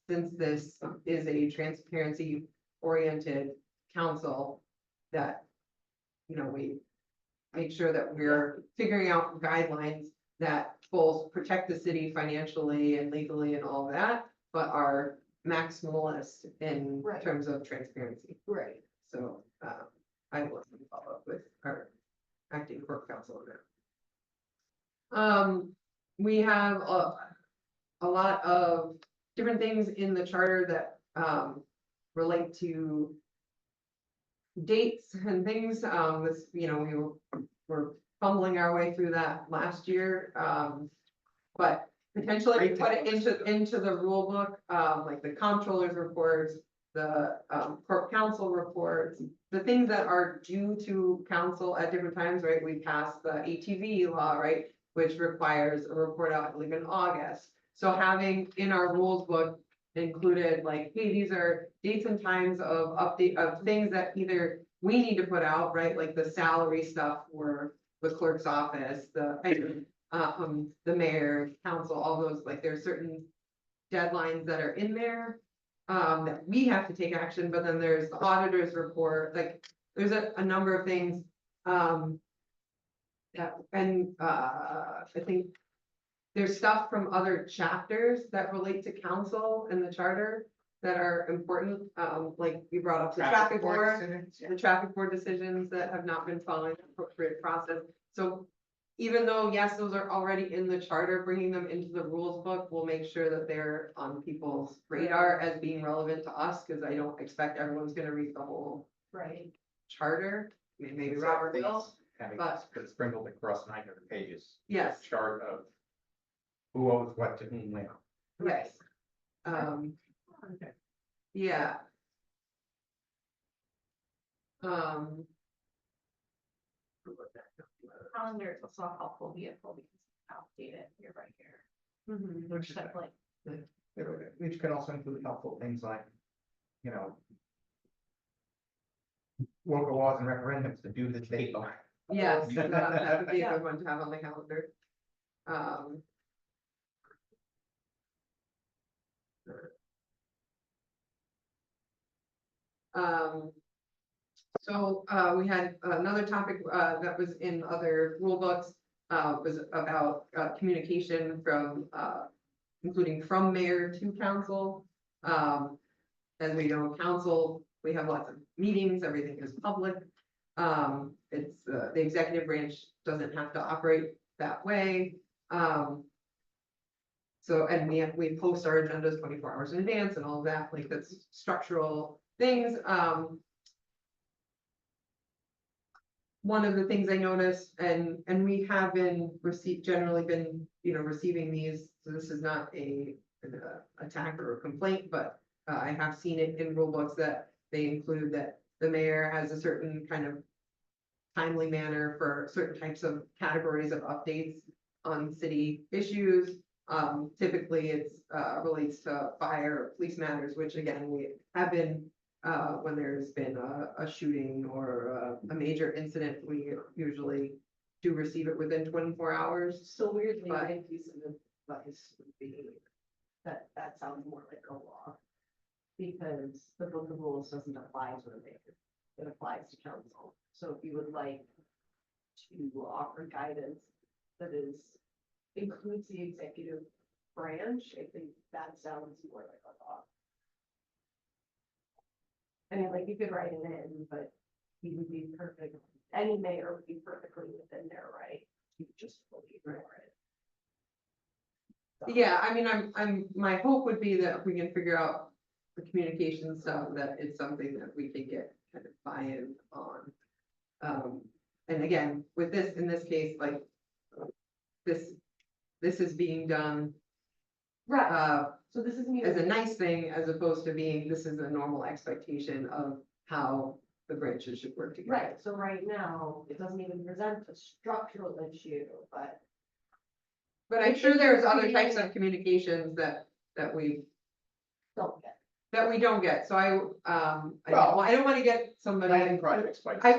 since this is a transparency oriented council, that, we make sure that we're figuring out guidelines that both protect the city financially and legally and all that, but are maximalist in Right. terms of transparency. Right. So I will follow up with our acting court counsel on that. We have a lot of different things in the charter that relate to dates and things. This, we were fumbling our way through that last year. But potentially we put it into the rule book, like the comptroller's reports, the court counsel reports, the things that are due to council at different times, right? We passed the ATV law, right? Which requires a report out, I believe, in August. So having in our rules book included like, hey, these are dates and times of update of things that either we need to put out, right? Like the salary stuff for the clerk's office, the mayor, council, all those, like there's certain deadlines that are in there that we have to take action, but then there's the auditor's report, like there's a number of things. I think there's stuff from other chapters that relate to council and the charter that are important, like you brought up the traffic board, decisions, yeah. the traffic board decisions that have not been following the appropriate process. So even though, yes, those are already in the charter, bringing them into the rules book will make sure that they're on people's radar as being relevant to us, because I don't expect everyone's gonna read the whole Right. charter. I mean, maybe It's Robert at will, least having but- it sprinkled across 900 pages. yes, Chart of who owes what to whom when. yes. Okay. Yeah. Calendar is also a helpful vehicle because it's outdated here right here. Which is Except like, which could also include helpful things like, local laws and referendums to do the state law. Yes, that would be a good one to have on the calendar. So we had another topic that was in other rule books, was about communication from, including from mayor to council. As we know, council, we have lots of meetings, everything is public. It's the executive branch doesn't have to operate that way. So, and we post our agendas 24 hours in advance and all of that, like that's structural things. One of the things I noticed, and we have been generally been, receiving these, so this is not an attack or a complaint, but I have seen it in rule books that they include that the mayor has a certain kind of timely manner for certain types of categories of updates on city issues. Typically it's relates to fire or police matters, which again, we have been when there's been a shooting or a major incident, we usually do receive it within 24 hours. So weirdly, But- my piece of advice would be that that sounds more like a law. Because the book of rules doesn't apply to the mayor, it applies to council. So if you would like to offer guidance that includes the executive branch, I think that sounds more like a law. I mean, like, you could write it in, but he would be perfect, any mayor would be perfectly within their right to just fully ignore it. So- Yeah, I mean, my hope would be that if we can figure out the communication stuff, that it's something that we can get kind of buy-in on. And again, with this, in this case, like, this is being done, Right, so this is me. as a nice thing, as opposed to being, this is a normal expectation of how the branches should work together. Right, so right now, it doesn't even present a structural issue, but But I'm sure there's other types of communications that we don't get. we don't get, so Well- I don't wanna get somebody. Planning projects. like- I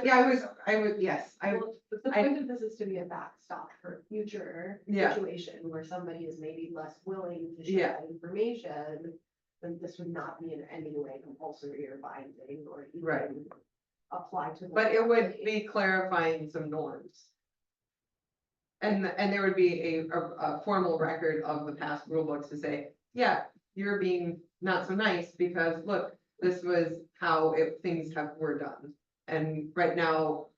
would, yes, Well, but the I- point of this is to be a backstop for future Yeah. situation where somebody is maybe less willing to Yeah. share that information. Then this would not be in any way compulsory or binding or Right. even apply to. the but it would property. be clarifying some norms. And there would be a formal record of the past rule books to say, yeah, you're being not so nice because look, this was how things were done. And right now,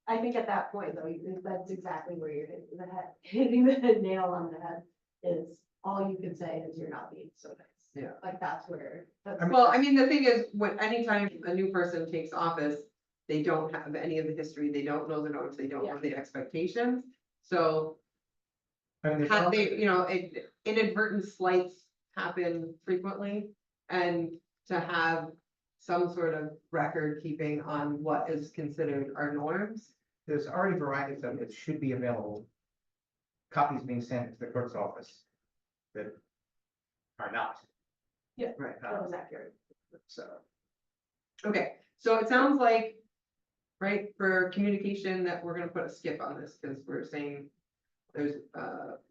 I think at that point, though, that's exactly where you're hitting the nail on the head, is all you can say is you're not being so nice. Yeah. Like, that's where. well, I mean, the thing is, anytime a new person takes office, they don't have any of the history, they don't know the norms, they don't know the expectations. So I mean, there's have also- they, inadvertent slights happen frequently. And to have some sort of record keeping on what is considered our norms. There's already varieties of it should be available. Copies being sent to the clerk's office that are not. Right. That was accurate. So, Okay, so it sounds like, right, for communication that we're gonna put a skip on this, because we're saying there's,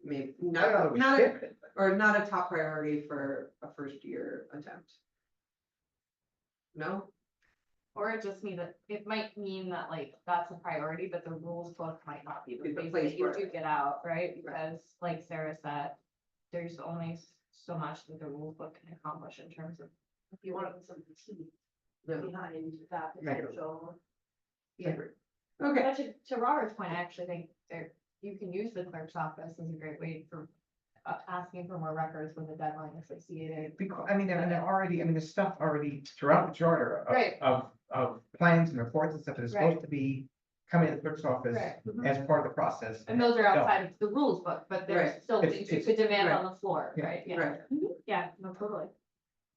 maybe I don't know, not, we not, skip it, but- or not a top priority for a first year attempt. No? Or it just means that, it might mean that like, that's a priority, but the rules book might not be Be the the place place that you for do it. get out, right? Because like Sarah said, there's only so much that the rules book can accomplish in terms of. If you wanted some teeth No. behind that Make it- potential. Okay, But to Robert's point, I actually think there, you can use the clerk's office as a great way for asking for more records when the deadline is associated. Because, I mean, they're already, I mean, there's stuff already throughout the charter Right. of plans and reports and stuff that is supposed to be coming to the clerk's office Right. as part of the process. And those are No. outside of the rules book, but there's Right. still It's- things you it's- could demand right. on the floor, Yeah. right? Yeah. right. Yeah, no, totally.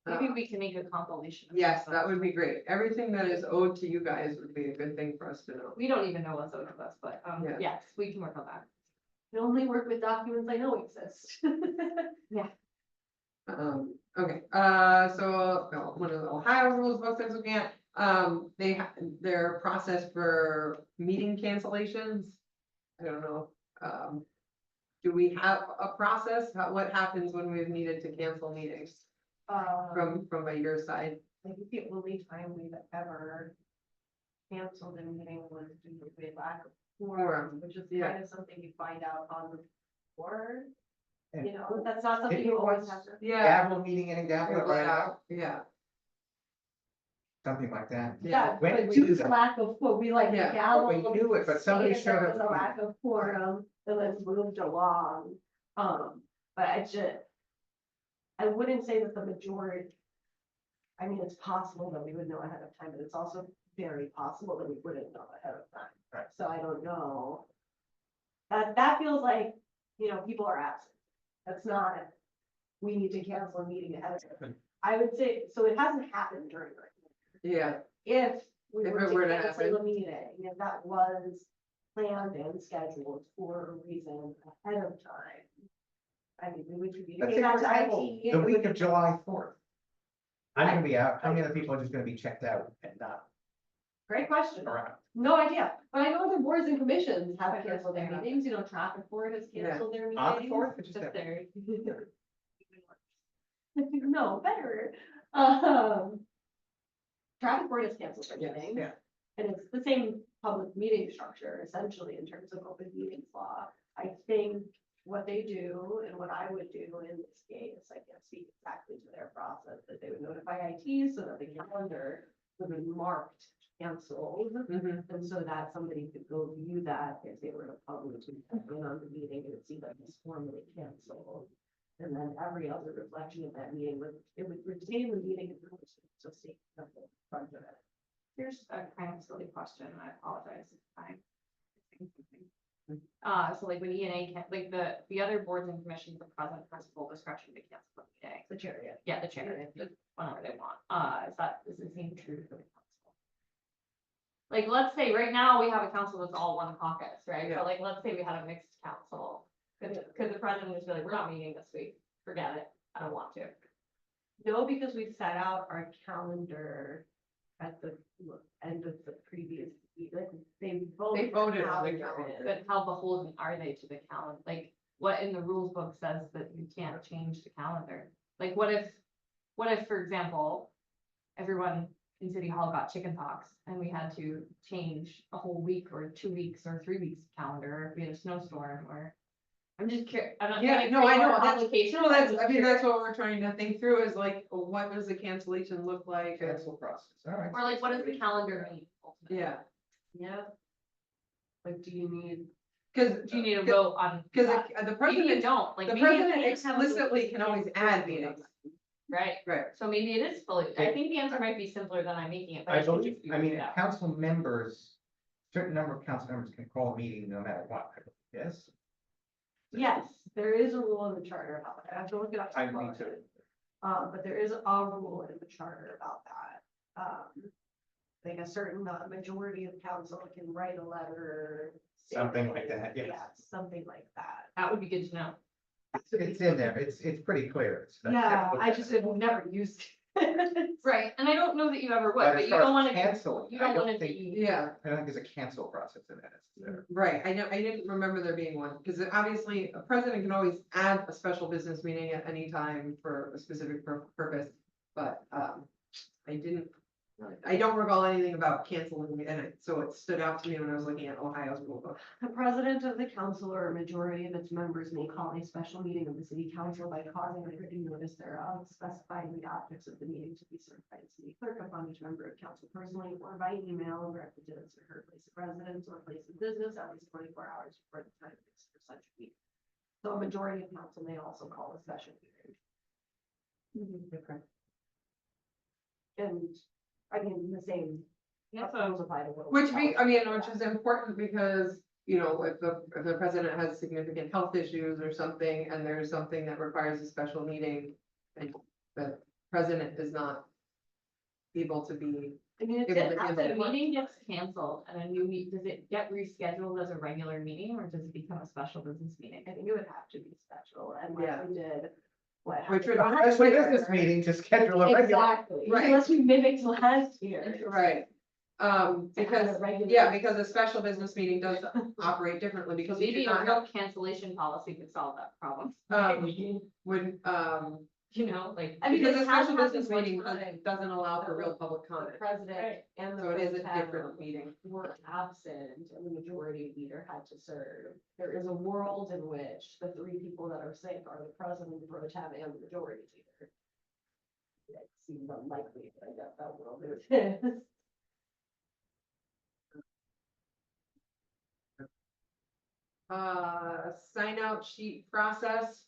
Maybe we can make a compilation. of Yes, stuff. that would be great. Everything that is owed to you guys would be a good thing for us to know. We don't even know what's owed to us, but, Yeah. yes, we can work on that. I only work with documents I know exist. Okay, so, one of the Ohio rules books I was looking at, their process for meeting cancellations. I don't know, do we have a process? What happens when we've needed to cancel meetings from your side? I think the only time we've ever canceled a meeting was due to a lack of quorum, which is Yeah. kind of something you find out on the board. And- You know, that's not something Didn't you you always once- have to. Yeah. Gavel meeting and gavel it right out, Yeah, something like that. Yeah, When but did due you do to that? lack of, we like Yeah. gavel. We knew it, but somebody stated there showed was up. a lack of quorum, and then moved along, but I wouldn't say that the majority. I mean, it's possible that we would know ahead of time, but it's also very possible that we wouldn't know ahead of time. Right. So I don't know. That feels like, people are absent. That's not, we need to cancel a meeting ahead of time. I would say, so it hasn't happened during the yeah, if we If were it were to to cancel happen. the meeting, if that was planned and scheduled for a reason ahead of time. I mean, we would Let's communicate say, that for to example, IT. the it week would- of July 4th. I'm gonna be out, how many other people are just gonna be checked out and not Great question. around? No idea, but I know other boards and commissions have canceled their meetings, traffic board has Yeah. canceled their meetings. On the fourth, or just The after? third. No, better. Traffic board has canceled their Yes, meetings. yeah. And it's the same public meeting structure essentially in terms of open meetings law. I think what they do and what I would do in this case, I can't speak exactly to their process, that they would notify IT so that the calendar would be marked canceled. Mhm. And so that somebody could go view that if they were to publish it in on the meeting, it would see that it's formally canceled. And then every other reflection of that meeting it would retain the meeting information, so see nothing front of it. Here's a kind of silly question, and I apologize if I'm missing something. So like when ENA can, like the other boards and commissions, the president has full discretion to cancel the meeting. The chariot. Yeah, the chair, whenever they want. Is the same true for the council? Like, let's say right now we have a council that's all one caucus, right? Yeah. But like, let's say we had a mixed council. Could the president just be like, we're not meeting this week, forget it, I don't want to. No, because we set out our calendar at the end of the previous, like, they voted. voted on the in. calendar. But how beholden are they to the calendar? Like, what in the rules book says that you can't change the calendar? Like, what if, for example, everyone in City Hall got chickenpox and we had to change a whole week or 2 weeks or 3 weeks calendar, or if we had a snowstorm, or I'm just curious. I'm not Yeah, trying to no, I create know, more that's, complications, no, I'm that's, just I mean, curious. that's what we're trying to think through is like, what does the cancellation look like? and- Cancel process, all right. Or like, what does the calendar mean? ultimately? Yeah, Yeah. Like, do you need? because, Do you need to vote on? because that? the Maybe you president, don't, like, the maybe you president can't have a explicitly can always add meetings. Right, Right. so maybe it is fully, I think the answer might be simpler than I'm making it, but I I should believe, just I figure mean, it out. council members, certain number of council members can call a meeting no matter what, yes? Yes, there is a rule in the charter about that. I have to look it up. to I need quote to. it. But there is a rule in the charter about that. Like a certain majority of council can write a letter. Something like stating- that, yes. Yeah, something like that. That would be good to know. It's in there, it's pretty clear. It's not- Yeah, I just have never used it. Right, and I don't know that you ever would, But but as you far don't as wanna, canceling, you I don't don't wanna think, be, Yeah, I don't think there's a cancel process in that. right. I know, I didn't remember there being one, because obviously a president can always add a special business meeting at any time for a specific purpose. But, I don't recall anything about canceling, and so it stood out to me when I was looking at Ohio's rule book. The president of the council or a majority of its members may call a special meeting of the city council by causing a written notice thereof, specifying the objects of the meeting to be served by the city clerk upon each member of council personally or by email and directed to his or her place of residence or place of business at least 24 hours before the time fixed for such meeting. So a majority of council may also call a special meeting. Okay. And I mean, the same. Yeah, so- rules apply to what- Which which is important because, if the president has significant health issues or something, and there's something that requires a special meeting, and the president is not able to be, I mean, it's. If if it- the meeting gets canceled and a new does it get rescheduled as a regular meeting, or does it become a special business meeting? I think it would have to be special Yeah. unless we did what. Which happened would- last Especially year. business meeting to schedule a regular. Exactly, Right. unless we mimicked last year. right? To have Because, a regular- yeah, because a special business meeting does operate differently, So because we do maybe a not real have, cancellation policy could solve that problem, when, like. I mean, because it a has special happened business one meeting time. doesn't allow for real public The comment, president and the. so it is a pro tem different meeting. Were absent and the majority leader had to serve. There is a world in which the three people that are sick are the president, the pro tem, and the majority leader. It seems unlikely, but I guess that world is. Sign out sheet process.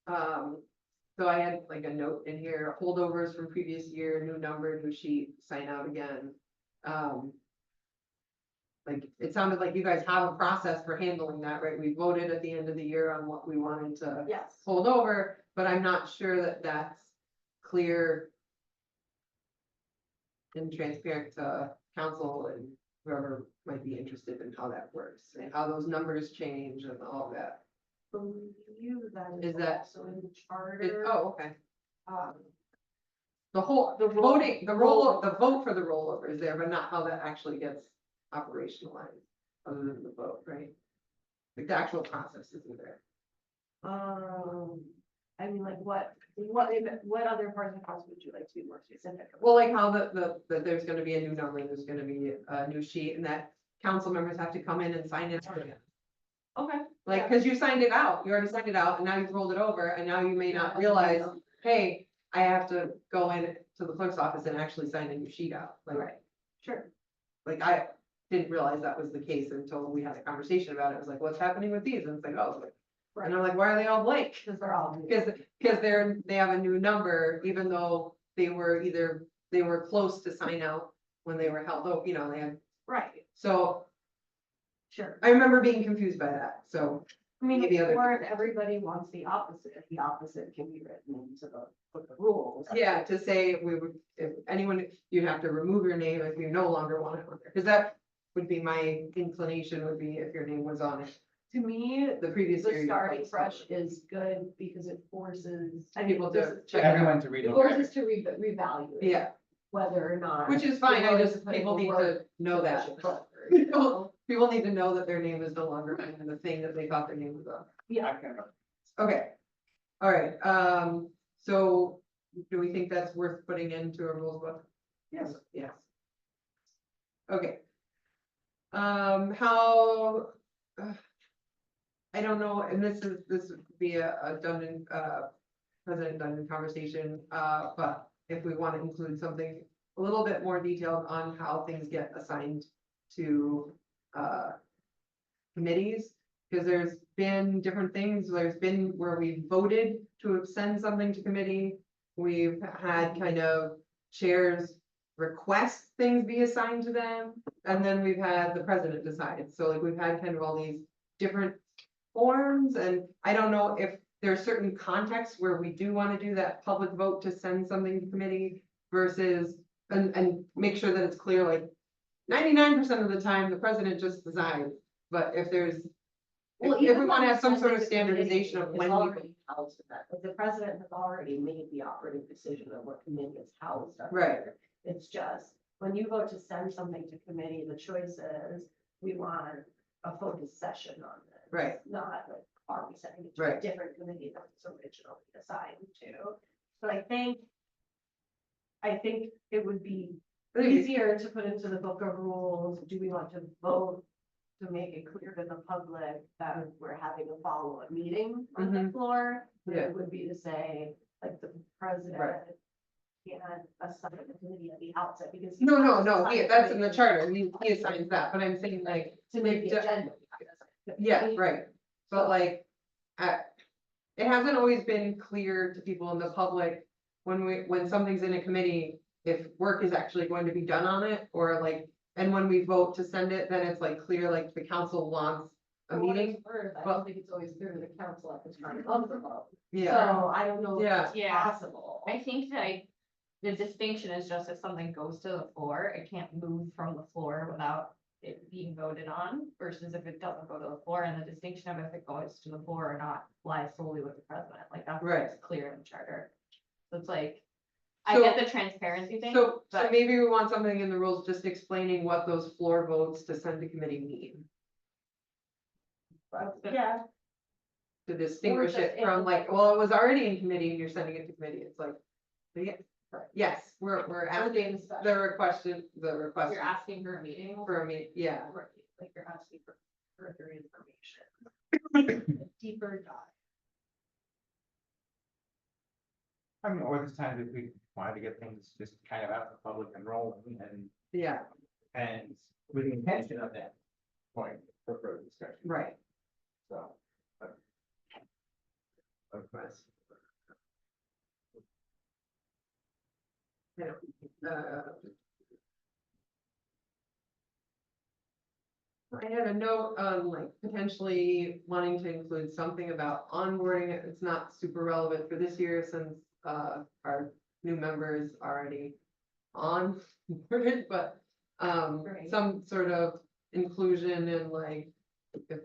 So I had like a note in here, holdovers from previous year, new number, new sheet, sign out again. Like, it sounded like you guys have a process for handling that, right? We voted at the end of the year on what we wanted to Yes. hold over, but I'm not sure that that's clear and transparent to council and whoever might be interested in how that works and how those numbers change and all of that. Believe that Is is that- also in the charter. Oh, okay. Um, The whole, The the roll- voting, the roll, the vote for the rollover is there, but not how that actually gets operationalized, other than the vote, right? Like the actual process isn't there. I mean, like, what other parts of the process would you like to be more specific? about? Well, like how that there's gonna be a new number, there's gonna be a new sheet, and that council members have to come in and sign it. Okay. Like, cause you signed it out, you already signed it out, and now you've rolled it over, and now you may not realize, hey, I have to go in to the clerk's office and actually sign a new sheet out, like. Right. Sure. Like, I didn't realize that was the case until we had a conversation about it, it was like, what's happening with these, and it's like, oh. And I'm like, why are they all blank? Because they're all. Because they have a new number, even though they were close to sign out when they were held, they had, Right, so sure. I remember being confused by that, so. I mean, Maybe other or if everybody wants the opposite can be written into the book of rules. Yeah, to say if anyone, you'd have to remove your name if you no longer want it on there, because that would be my inclination would be if your name was on it. To me, The previous year. the you starting placed fresh it. is good because it forces. People to this is- check it out. Everyone to read. It it. forces to reevaluate. Yeah, Whether or not. which is fine, I you're just, willing people put in need the work to know that. sufficient effort, People need to know that their name is no longer in the thing that they thought their name was on. Yeah, Okay, all right, so do we think that's worth putting into a rules book? Yes. Yes. Okay. How, I don't know, and this would be a Dundon, President Dundon conversation, but if we want to include something a little bit more detailed on how things get assigned to, committees, because there's been different things, there's been where we voted to send something to committee. We've had kind of chairs request things be assigned to them, and then we've had the president decide, so like we've had kind of all these different forms, and I don't know if there are certain contexts where we do want to do that public vote to send something to committee versus, and make sure that it's clear, like 99% of the time, the president just decides, but if there's, Well, if even we want to when have some it's sort of sent to committee, standardization of it's when we. already housed in that. Like, the president has already made the operative decision of what committee is housed under. Right. It's just, when you vote to send something to committee, the choice is, we want a focused session on this. Right. Not like, are we sending it to a Right. different committee that was originally assigned to? But I think it would be easier to put into the book of rules. Do we want to vote to make it clear to the public that we're having a follow-up meeting on the floor? But Yeah. it would be to say, like, the president Right. can't assign the committee at the outset because. No, he that's in the charter, he assigns that, but I'm saying like, To make the Like, agenda. yeah, right, but like, it hasn't always been clear to people in the public when something's in a committee, if work is actually going to be done on it, or like, and when we vote to send it, then it's like clear, like the council wants a For what meeting. it's worth, I but- don't think it's always clear to the council at the time of the vote. Yeah, So I don't know if Yeah. it's Yeah. possible. I think that the distinction is just if something goes to the floor, it can't move from the floor without it being voted on versus if it doesn't go to the floor, and the distinction of if it goes to the floor or not lies solely with the president, like that's Right. clear in the charter. So it's like, I So- get the transparency thing, so but maybe we want something in the rules just explaining what those floor votes to send to committee mean. Yeah, To distinguish just it from like, well, it was already in committee and you're sending it to committee, it's like. Yes, we're asking the request, you're asking for a meeting. for me, yeah, right, like you're asking for further information. Deeper dive. I mean, or there's times if we wanted to get things just kind of out in the public and rolling yeah, and with the intention of that point for further discussion, right. so. Request. I had a note on like potentially wanting to include something about onboarding. It's not super relevant for this year since our new member is already on board, but Right. some sort of inclusion and like if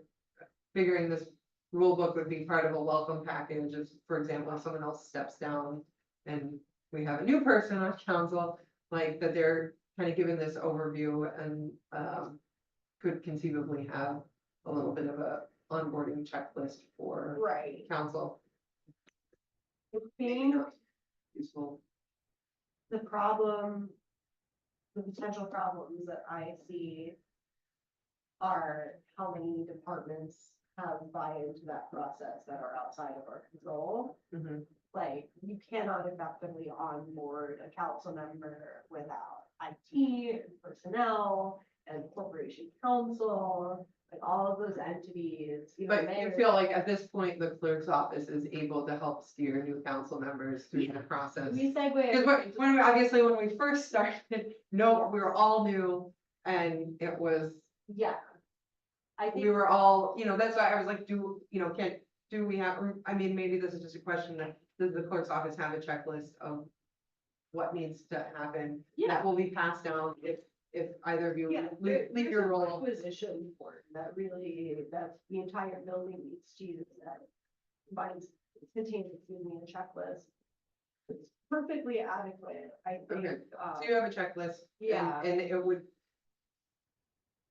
figuring this rule book would be part of a welcome package, as for example, if someone else steps down and we have a new person on council, like that they're kind of given this overview and, could conceivably have a little bit of a onboarding checklist for Right. council. I think Useful. the problem, the potential problems that I see are how many departments have buy into that process that are outside of our control. Mhm. Like, you cannot effectively onboard a council member without IT and personnel and corporation council, like all of those entities. You know, But you mayor- feel like at this point, the clerk's office is able to help steer new council members through the process? We segue. Because obviously, when we first started, no, we were all new, and it was, Yeah. I we think, were all, that's why I was like, do we have, I mean, maybe this is just a question that, does the clerk's office have a checklist of what needs to happen? yeah. That will be passed down if either of you Yeah, leave your role. Acquisition board that really, that the entire building needs to use that contains, excuse me, a checklist. It's perfectly adequate, I think. Okay. So you have a checklist. and- Yeah. And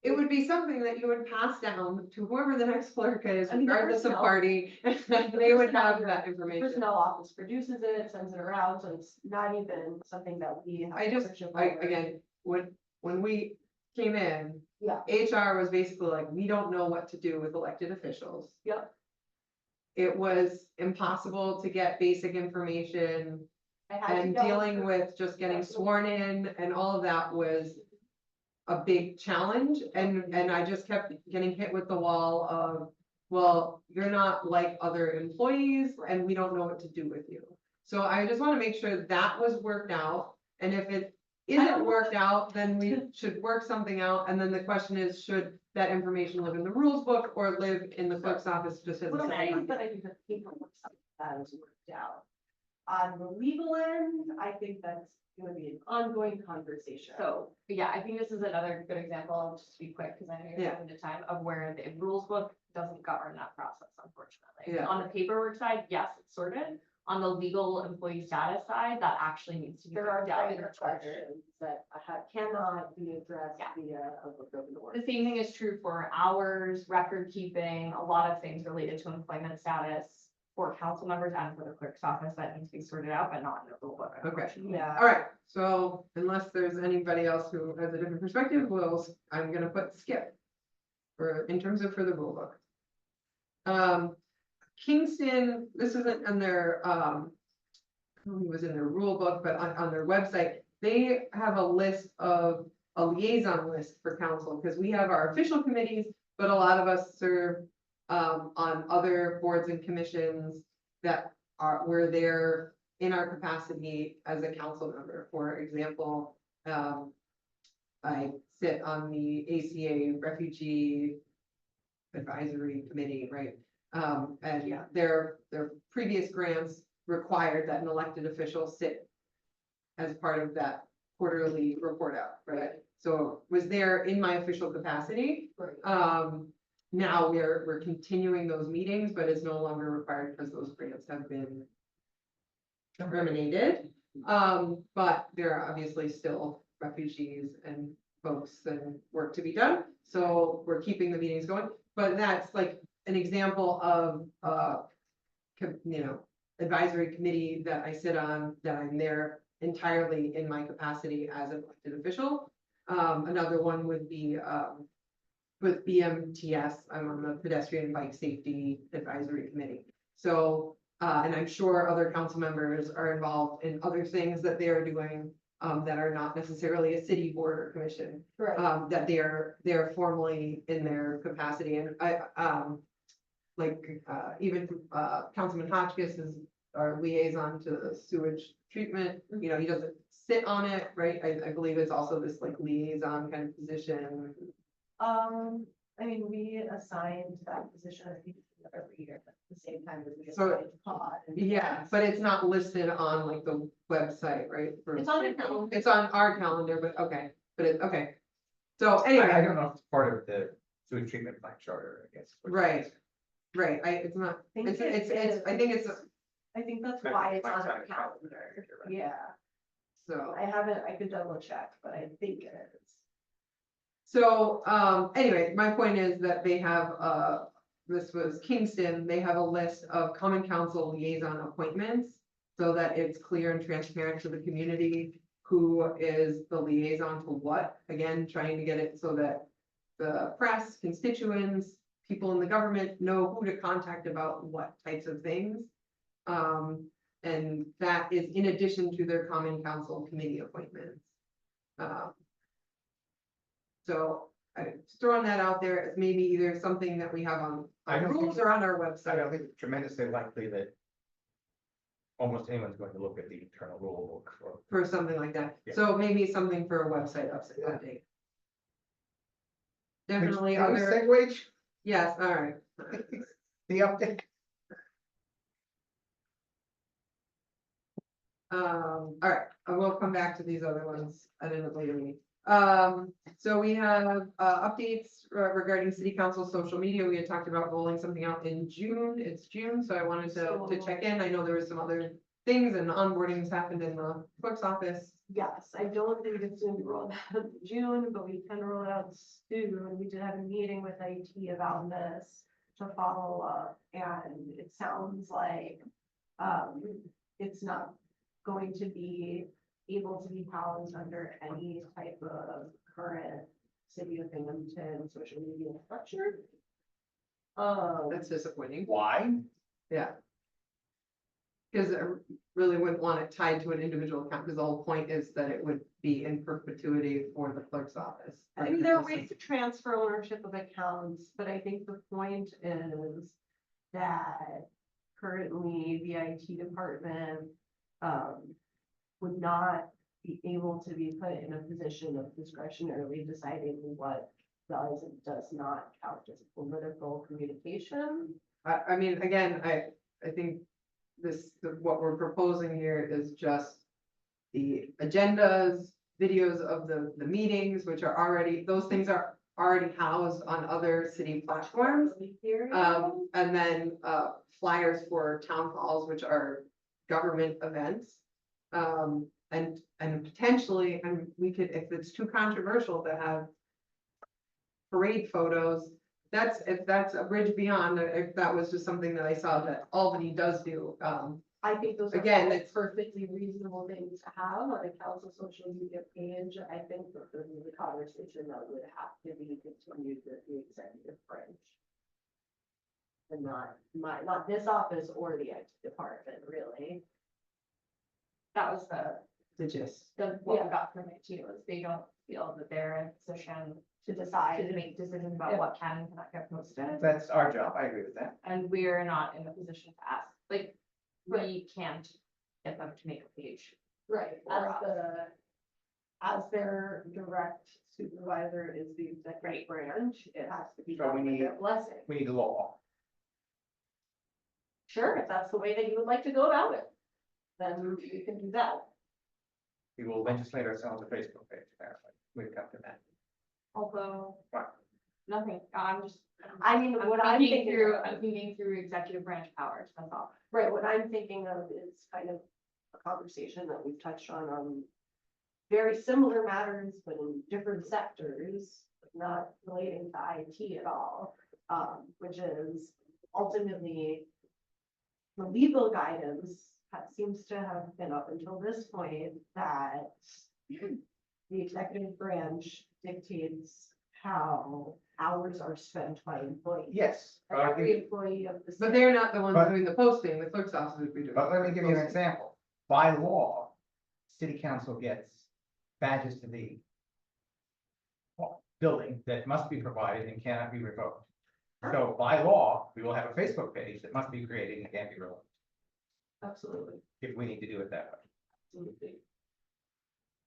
it would be something that you would pass down to whoever the next clerk is, I mean, the regardless of personnel- party. They would have personnel- that The information. personnel office produces it, sends it around, so it's not even something that we have. ownership over. Again, when we came in, Yeah. HR was basically like, we don't know what to do with elected officials. Yep. It was impossible to get basic information, I had to and go dealing through- with just getting sworn in and all of that was a big challenge, and I just kept getting hit with the wall of, well, you're not like other employees, and we don't know what to do with you. So I just wanna make sure that was worked out, and if it isn't worked out, then we should work something out, and then the question is, should that information live in the rules book or live in the clerk's office just as a Well, I separate? think that I think the paperwork stuff that is worked out. On the legal end, I think that's gonna be an ongoing conversation. So, yeah, I think this is another good example, just to be quick, because I know you're Yeah. having the time, of where the rules book doesn't govern that process, unfortunately. Yeah. On the paperwork side, yes, it's sorted. On the legal employee status side, that actually needs to be. There are worked out in greater the charter. questions that cannot be addressed Yeah. via a book of the The same thing is true for hours, record keeping, a lot of things related to employment status for council members and for the clerk's office that needs to be sorted out, but not in the rule book. Okay. unfortunately. Yeah. All right, so unless there's anybody else who has a different perspective, I'm gonna put skip in terms of for the rule book. Kingston, this isn't in their, it was in their rule book, but on their website, they have a list of, a liaison list for council, because we have our official committees, but a lot of us serve on other boards and commissions that we're there in our capacity as a council member. For example, I sit on the ACA Refugee Advisory Committee, right? And Yeah. their previous grants required that an elected official sit as part of that quarterly report out, right? So was there in my official capacity. Right. Now we're continuing those meetings, but it's no longer required because those grants have been terminated. But there are obviously still refugees and folks and work to be done. So we're keeping the meetings going, but that's like an example of, advisory committee that I sit on, that I'm there entirely in my capacity as an elected official. Another one would be, with BMTS, I'm on the Pedestrian Bike Safety Advisory Committee. So, and I'm sure other council members are involved in other things that they are doing, that are not necessarily a city board or commission, Right. that they're formally in their capacity. And even Councilman Hotchkiss is our liaison to the sewage treatment. He doesn't sit on it, right? I believe it's also this like liaison kind of position. I mean, we assigned that position, I think, every year at the same time as we So- assigned Todd. and- Yeah, but it's not listed on like the website, right? It's on your calendar. It's on our calendar, but okay, okay. So I anyway, don't know if it's part of the sewage treatment plant charter, I guess. Right. right, it's not, think it's, it I think it's, I think that's I why think it's it might on sound our like calendar, you're right. yeah, So. I could double check, but I think it is. So, anyway, my point is that they have, this was Kingston, they have a list of common council liaison appointments. So that it's clear and transparent to the community who is the liaison to what, again, trying to get it so that the press, constituents, people in the government know who to contact about what types of things. And that is in addition to their common council committee appointments. So I'm just throwing that out there as maybe either something that we have on I our don't rules think- or on our I website. don't think it's tremendously likely that almost anyone's going to look at the internal rule book or. For something like that. Yeah. So maybe something for a website update. Definitely Can we other, segue yes, all right. the update? All right, I will come back to these other ones at a later meeting. So we have, updates regarding city council social media. We had talked about rolling something out in June. It's June, so I wanted to check in. I know there were some other things and onboardings happened in the clerk's office. Yes, I don't think it's going to be rolled out in June, but we can roll it out soon. We did have a meeting with IT about this to follow up, and it sounds like it's not going to be able to be housed under any type of current City of Binghamton social media structure. That's disappointing. Why? Yeah. Because I really wouldn't want it tied to an individual account, because the whole point is that it would be in perpetuity for the clerk's office. I mean, there are ways to transfer ownership of accounts, but I think the point is that currently the IT department would not be able to be put in a position of discretionarily deciding what does and does not count as political communication. I mean, again, I think what we're proposing here is just the agendas, videos of the meetings, which are already, those things are already housed on other city platforms. And then, flyers for town halls, which are government events. And potentially, and we could, if it's too controversial to have parade photos, if that's a bridge beyond, if that was just something that I saw that Albany does do, I think those are Again, all it's- perfectly reasonable things to have on a council social media page. I think that this is a conversation that would have to be continued with the executive branch. And not this office or the IT department, really. That was the gist. what we got from it too, is they don't feel that they're in a position To to decide. make decisions about Yeah. what can and cannot get posted. That's our job. I agree with that. And we're not in a position to ask, like, we can't get them to make a page. Right, For as their direct supervisor is the executive branch, it has to be So we done with need- their blessing. We need a law. Sure, if that's the way that you would like to go about it, then you can do that. We will legislate ourselves a Facebook page, apparently. We've come to that. Although, Right. nothing, I'm just. I mean, what I'm thinking through, of- I'm thinking through executive branch powers, that's all. Right, what I'm thinking of is kind of a conversation that we've touched on very similar matters, but in different sectors, not relating to IT at all. Which is ultimately the legal guidance seems to have been up until this point that the executive branch dictates how hours are spent by employees. Yes, but I Every think- employee of the. But city. they're not the ones But- doing the posting, the clerk's office would be doing. but let me the give you an posting. example. By law, city council gets badges to the building that must be provided and cannot be revoked. So by law, we will have a Facebook page that must be created and can't be revoked, Absolutely, if we need to do it that way. absolutely.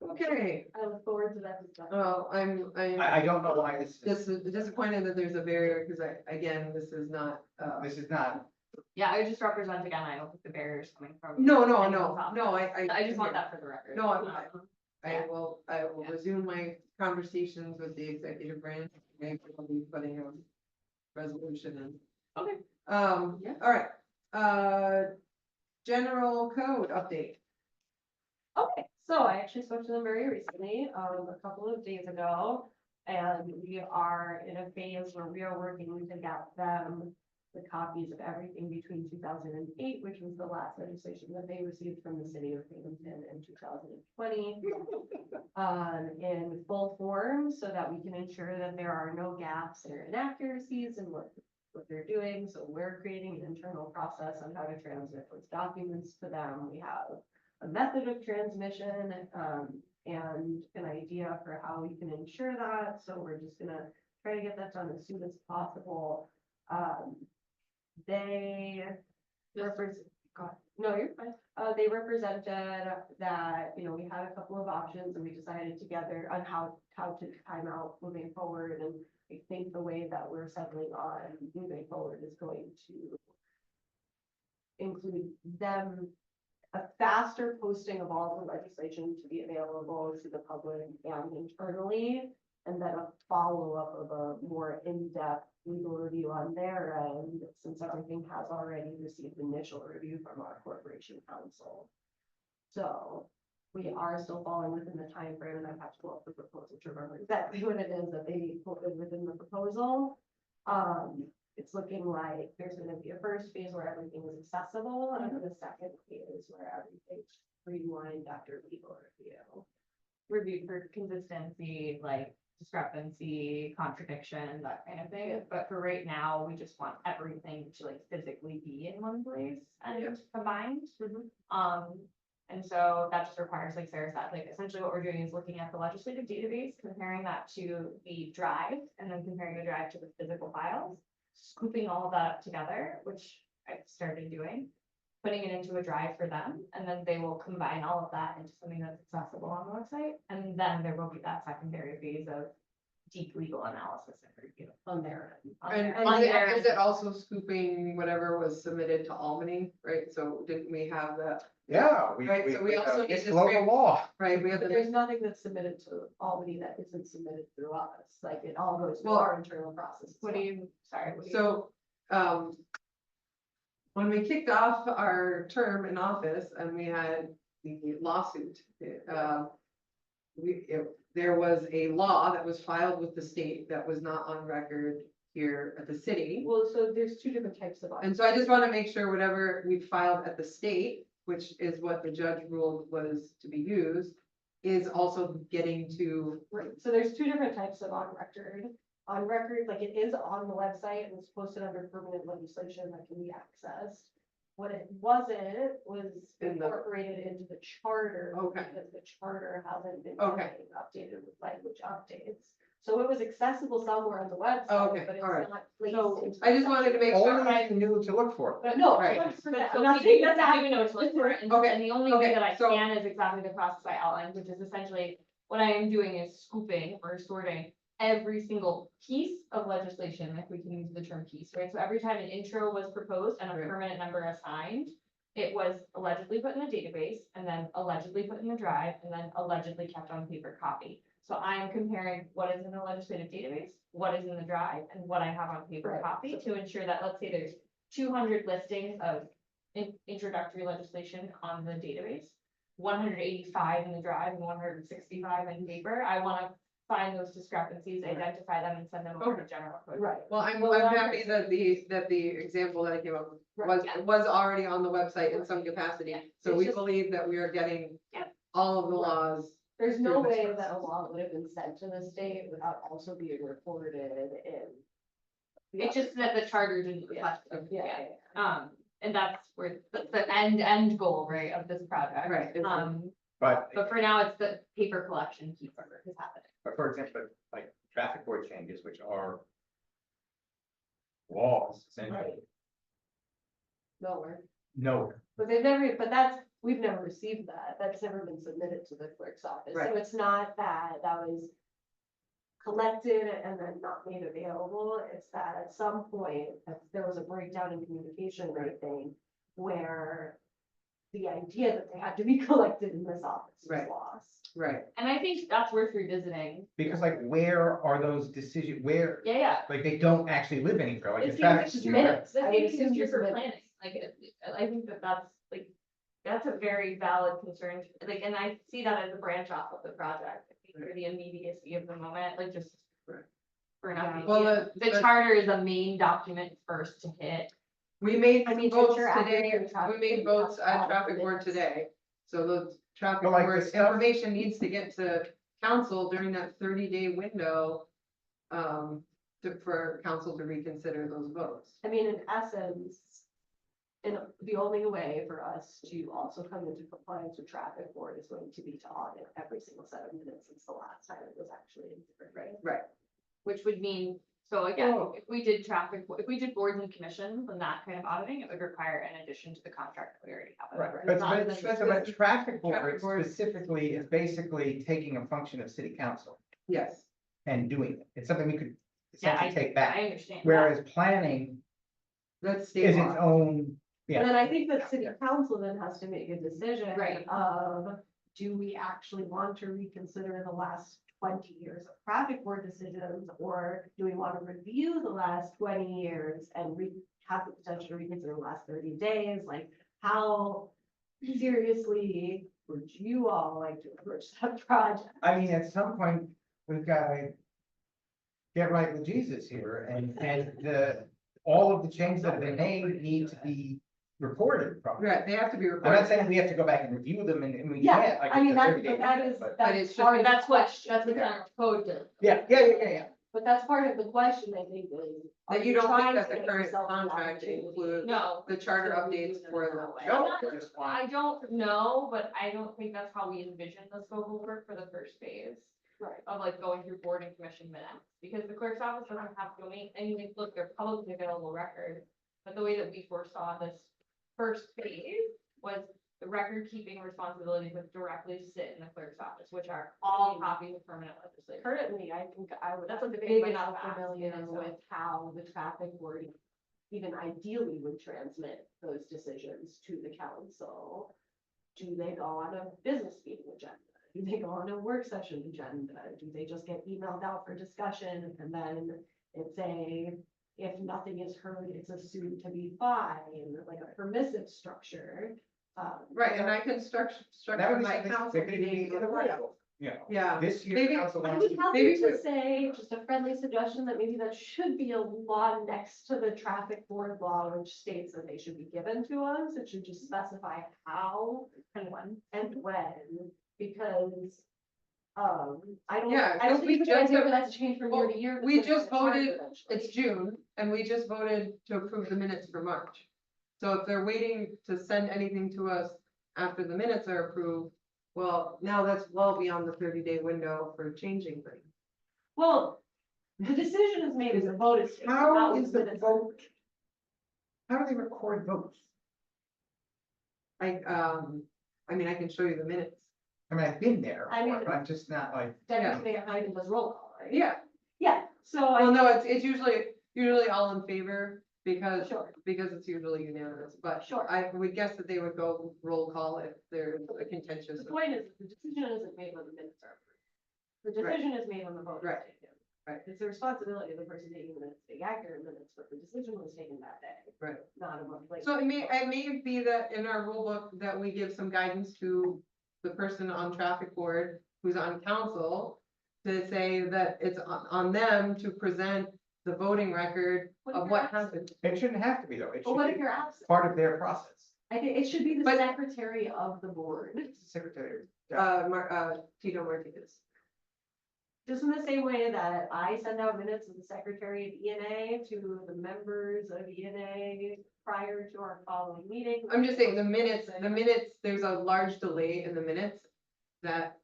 Okay, I look forward to that discussion. well, I'm I don't know why this disappointed that there's a barrier, because again, this is not, this is not, Yeah, I just represent again, I don't think the barrier is coming from. no, anyone's office. I I just want that for the record. No, Yeah. I will Yeah. resume my conversations with the executive branch, maybe we'll be putting a resolution in. Okay. Yeah, all right, general code update. Okay, so I actually spoke to them very recently, a couple of days ago. And we are in a phase where we are working to get them the copies of everything between 2008, which was the last legislation that they received from the city of Binghamton in 2020. In full form, so that we can ensure that there are no gaps or inaccuracies in what they're doing. So we're creating an internal process on how to transmit those documents to them. We have a method of transmission, and an idea for how we can ensure that. So we're just gonna try to get that done as soon as possible. They represent, no, you're fine. They represented that, we had a couple of options and we decided together on how to time out moving forward. And I think the way that we're settling on moving forward is going to include them, a faster posting of all the legislation to be available to the public and internally, and then a follow-up of a more in-depth legal review on their end, since everything has already received initial review from our corporation counsel. So we are still falling within the time frame, and I've had to pull up the proposal to remember exactly what it is that they quoted within the proposal. It's looking like there's gonna be a first phase where everything is accessible, and then the second phase where everything's streamlined after legal review. Reviewed for consistency, like discrepancy, contradiction, that kind of thing. But for right now, we just want everything to like physically be in one place and combined. And so that just requires, like Sarah said, like essentially what we're doing is looking at the legislative database, comparing that to the drive, and then comparing the drive to the physical files, scooping all of that up together, which I've started doing, putting it into a drive for them, and then they will combine all of that into something that's accessible on the website. And then there will be that secondary phase of deep legal analysis and review On their end. And is it also scooping whatever was submitted to Albany, right? So didn't we have that, Yeah, Right, so we also need it's to local scrape- law. right? We have But the, there's nothing that's submitted to Albany that isn't submitted through us, like it all goes through Well, our internal process. what do you, sorry, what do you? so, when we kicked off our term in office and we had the lawsuit, there was a law that was filed with the state that was not on record here at the city. Well, so there's two different types of. And so I just want to make sure whatever we filed at the state, which is what the judge ruled was to be used, is also getting to, Right, so there's two different types of on record. On record, like it is on the website and it's posted under permanent legislation that can be accessed. What it wasn't was In the- incorporated into the charter. Okay. Because the charter hasn't been Okay. getting updated with language updates. So it was accessible somewhere on the Okay, website, but it's all right. not placed So, into. I just wanted to make sure. Only if you knew to look for. But no, Right. 100%. So I'm not we saying do that's not even know what to look for, and Okay, and the only way okay, that I so- can is exactly the process I outlined, which is essentially, what I am doing is scooping or sorting every single piece of legislation, if we can use the term piece, right? So every time an intro was proposed and a Right. permanent number assigned, it was allegedly put in a database, and then allegedly put in the drive, and then allegedly kept on paper copy. So I am comparing what is in the legislative database, what is in the drive, and what I have on paper Right. copy to ensure that, let's say there's 200 listings of introductory legislation on the database, 185 in the drive and 165 in paper. I want to find those discrepancies, identify them, and send them over to general code. Right. Well, I'm Well, happy that the example that I came up with Right. was already on the website in some capacity. Yeah. So It's we just- believe that we are getting Yeah. all of the Right. laws. There's no through this way that a process. law would have been sent to the state without also being recorded in. It's just that the charter didn't Yeah, reflect them. yeah. And that's where the end goal, right, of this project. Right, it's- But, But for now, it's the paper collection piece of it is happening. but for example, like traffic board changes, which are laws, essentially, Nowhere. nowhere. But we've never received that. That's never been submitted to the clerk's office. So Right. it's not that was collected and then not made available. It's that at some point, there was a breakdown in communication, I think, where the idea that they had to be collected in this office was Right. lost. Right, And I think that's worth revisiting. Because like, where are those decisions, where, Yeah. like, they don't actually live anywhere, like. It the seems traffic it's studio- minutes. The I would same thing assume is true just for minutes. planning, like, I think that that's like, that's a very valid concern, like, and I see that as a branch off of the project, I think for the immediacy of the moment, like, just. Right. For nothing, Well, the charter is a main document first to hit. we made I some mean, votes future today, applicant traffic we made board votes has at all traffic the board minutes. today. So the traffic But like the board stuff- information needs to get to council during that 30-day window. For council to reconsider those votes. I mean, in essence, the only way for us to also come into compliance with traffic board is going to be to audit every single set of minutes since the last time it was actually in, right? Right. Which would mean, so again, Oh. if we did if we did boards and commissions and that kind of auditing, it would require an addition to the contract that we already have. Right, It's but, not but, even- but traffic Traffic board board. specifically is basically taking a function of city council Yes. and doing it. It's something we could Yeah, essentially take I back. understand. that. Whereas planning That's state is its law. own, yeah. And then I think that city council then has to make a decision Right. of, do we actually want to reconsider the last 20 years of traffic board decisions? Or do we want to review the last 20 years and have the potential to reconsider the last 30 days? Like, how seriously would you all like to approach that project? I mean, at some point, we've got to get right with Jesus here and all of the changes that have been made need to be reported properly. Right, they have to be I'm not recorded. saying we have to go back and review them and we Yeah, can't. like, I mean, it's a that 30-day that window, is, but- But it that's should part be- of the That's what question. the current code does. Yeah. But that's part of the question, I think, is. That are you don't think trying that to the give current yourself the contract opportunity? includes No, the charter So updates we for do it that way. the. No, not- I just want- I don't know, but I don't think that's how we envision the scope of work for the first phase. Right. Of like going through board and commission minutes, because the clerk's office doesn't have to make, and like, look, they're publicly available record. But the way that we foresaw this first phase was the record keeping responsibilities would directly sit in the clerk's office, which are all copies of permanent legislation. Currently, I think I would, That's a big big enough enough ask, familiar yeah, so. with how the traffic board even ideally would transmit those decisions to the council. Do they go on a business meeting agenda? Do they go on a work session agenda? Do they just get emailed out for discussion and then it's if nothing is heard, it's assumed to be fine, like a permissive structure? Right, and I can That structure would be my something council that could be meeting. in the workshop, you know. Yeah, This year, Maybe- council I wants would to. have maybe to say, just a friendly suggestion, that maybe that should be a law next to the traffic board law, which states that they should be given to us. It should just specify how And when. and when, because, I don't, Yeah, I don't because think it's a good we idea just- for that to change from year well, to year. we because just it's hard voted- eventually. it's June, and we just voted to approve the minutes for March. So if they're waiting to send anything to us after the minutes are approved, well, now that's well beyond the 30-day window for changing things. Well, the decision is made as a vote is taken, How not is the minutes. vote? How do they record votes? I mean, I can show you the minutes. I mean, I've been there, I mean- but I'm just not like, Technically, it might even does roll call, right? Yeah, Yeah, so well, I, no, it's usually all in favor because sure, it's usually unanimous, but Sure. I would guess that they would go roll call if there's a contentious. the point is, the decision isn't made when the minutes are approved. The Right. decision is made when the vote is Right. taken. Right. It's the responsibility of the person taking the minutes, to take accurate minutes, but the decision was taken that day. Right. Not a month later. So it may be that in our rule book that we give some guidance to the person on traffic board who's on council to say that it's on them to present the voting record What if of you're what absent? happened. it shouldn't have to be though. It But what should if be you're absent? part of their process. I think it should be the But- secretary of the board. Secretary. Tito Martinez. Just in the same way that I send out minutes as the secretary of ENA to the members of ENA prior to our following meeting. I'm just saying the minutes, there's a large delay in the minutes that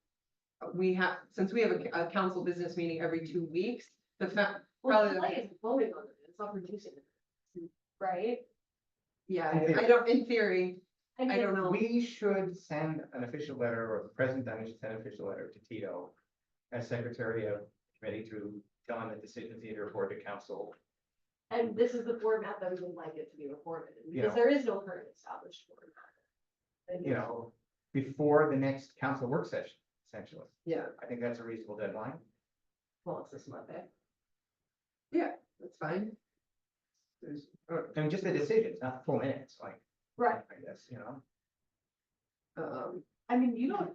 we have, since we have a council business meeting every 2 weeks, the fact, Well, probably- the delay is voting on it, it's not producing it. Right? yeah, In theory. I don't, in theory, mean, I don't it's- know. We should send an official letter, or the president then should send an official letter to Tito as secretary of committee to tell him that decisions need to report to council. And this is the format that we would like it to be reported, in, Yeah. because there is no current established format. And You know, before the next council work session, essentially. yeah, I think that's a reasonable deadline. Well, it's this Monday. that's fine. I mean, just the decisions, not the full minutes, like, Right. I guess, you know. I mean, you don't,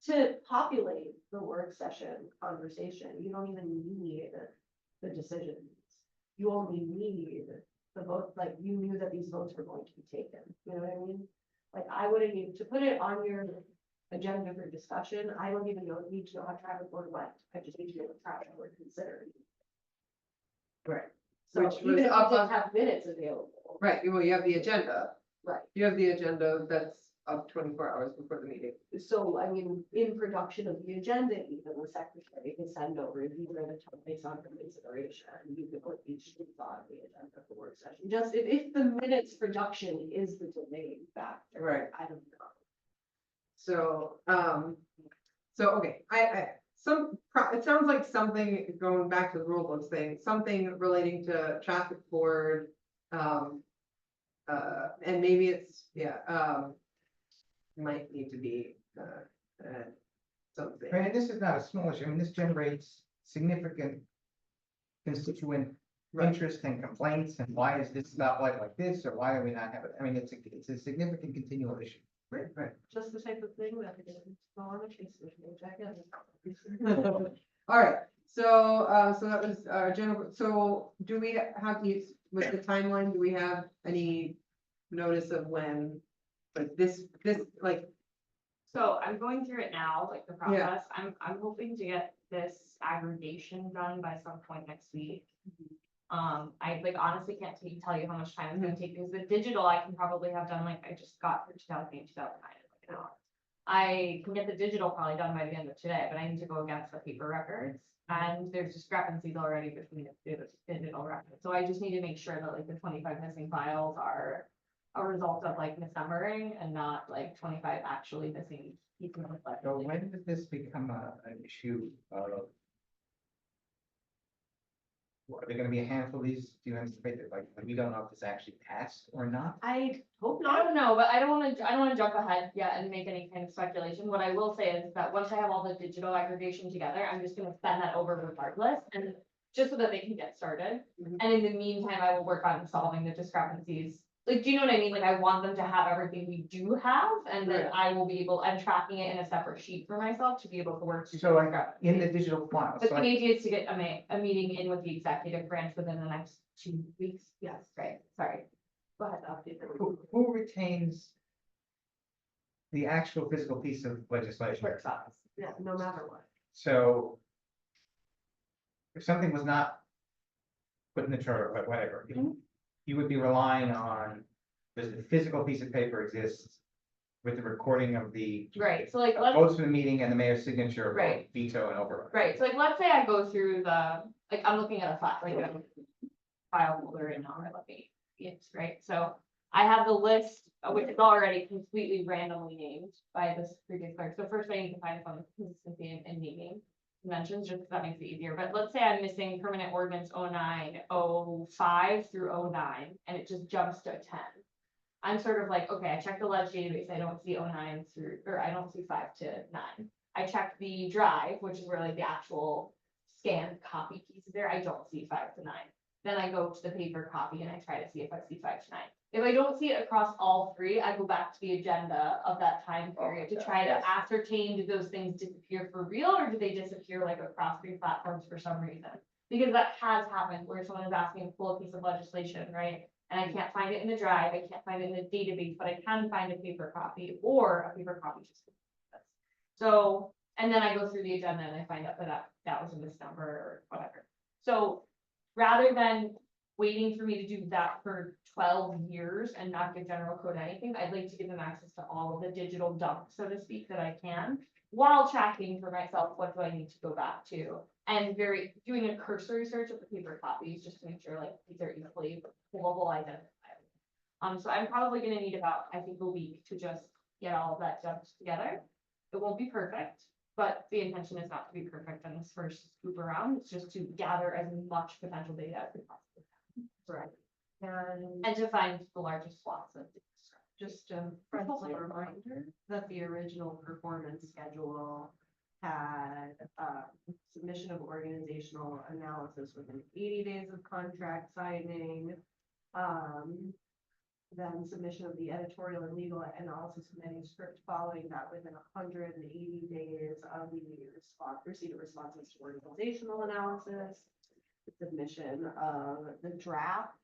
to populate the work session conversation, you don't even need the decisions. You only need the vote, like, you knew that these votes were going to be taken, you know what I mean? Like, I wouldn't need to put it on your agenda for discussion, I don't even need to know how Travis board went, I just need to know what Travis board considered. Right. So Which even was if up we on- didn't have minutes available. Right, well, you have the agenda. Right. You have the agenda that's up 24 hours before the meeting. So, I mean, in production of the agenda, even the secretary can send over, these are the topics on for consideration, and you can put each thing on the agenda for work session. Just if the minutes production is the delaying factor. Right. I don't know. So, okay, it sounds like something, going back to the rule books thing, something relating to traffic board. And maybe it's, might need to be, something. And this is not a small issue, I mean, this generates significant constituent Right. interest and complaints, and why is this stoplight like this, or why are we not having, I mean, it's a significant continual issue. Right, right. Just the type of thing that it is on a case page, I guess. All right, so that was our general, so do we have these, with the timeline, do we have any notice of when? Like this, like, So I'm going through it now, like the Yeah. process. I'm hoping to get this aggregation done by some point next week. I like honestly can't tell you how much time it's gonna take, because the digital I can probably have done, like I just got through 2008, 2009 in like an hour. I can get the digital probably done by the end of today, but I need to go against the paper records. And there's discrepancies already between the digital records. So I just need to make sure that like the 25 missing files are a result of like misnumbering and not like 25 actually missing pieces of So like. when did this become an issue of? Are there gonna be a handful of these, do you anticipate that, like, we don't know if this actually passed or not? I hope I not. don't know, but I don't wanna jump ahead yet and make any kind of speculation. What I will say is that once I have all the digital aggregation together, I'm just gonna send that over regardless, and just so that they can get started. Mhm. And in the meantime, I will work on solving the discrepancies. Like, do you know what I mean? Like, I want them to have everything we do have, and then Right. I will be able, I'm tracking it in a separate sheet for myself to be able to work. through the So in discrepancies. the digital file, But so the idea is to get a meeting in with the executive branch within the next 2 weeks. Yes, right, sorry. Go ahead, update the. who retains the actual physical piece of legislation? Clerk's office. Yeah, no matter what. So if something was not put in the charter, but whatever, Mhm. you would be relying on, does the physical piece of paper exist with the recording of the Right, so like, votes for the meeting and the mayor's signature, Right. veto and override? right, so like, let's say I go through I'm looking at a file, like a file folder in our, let me, it's right, so I have the list, which is already completely randomly named by this previous clerk, so first I need to find some consistency in naming conventions, just 'cause that makes it easier, but let's say I'm missing permanent ordinance 0905 through 09, and it just jumps to 10. I'm sort of like, okay, I checked the ledge database, I don't see 09 through, or I don't see 5 to 9. I checked the drive, which is where like the actual scanned copy piece is there, I don't see 5 to 9. Then I go to the paper copy and I try to see if I see 5 to 9. If I don't see it across all three, I go back to the agenda of that time period to try yes. to ascertain, did those things disappear for real, or did they disappear like across three platforms for some reason? Because that has happened where someone is asking to pull a piece of legislation, right? And I can't find it in the drive, I can't find it in the database, but I can find a paper copy, or a paper copy just. So, and then I go through the agenda and I find out that was a misnumber or whatever. So rather than waiting for me to do that for 12 years and not give general code anything, I'd like to give them access to all of the digital dump, so to speak, that I can, while tracking for myself, what do I need to go back to? And doing a cursory search of the paper copies, just to make sure like these are easily pullable, identifiable. So I'm probably gonna need about, I think, a week to just get all of that dumped together. It won't be perfect, but the intention is not to be perfect on this first scoop around, it's just to gather as much potential data as we possibly can. Right. And to find the largest swaths of. Just a friendly reminder that the original performance schedule had submission of organizational analysis within 80 days of contract signing. then submission of the editorial and legal analysis manuscript following that within 180 days of the receipt of responses to organizational analysis. Submission of the draft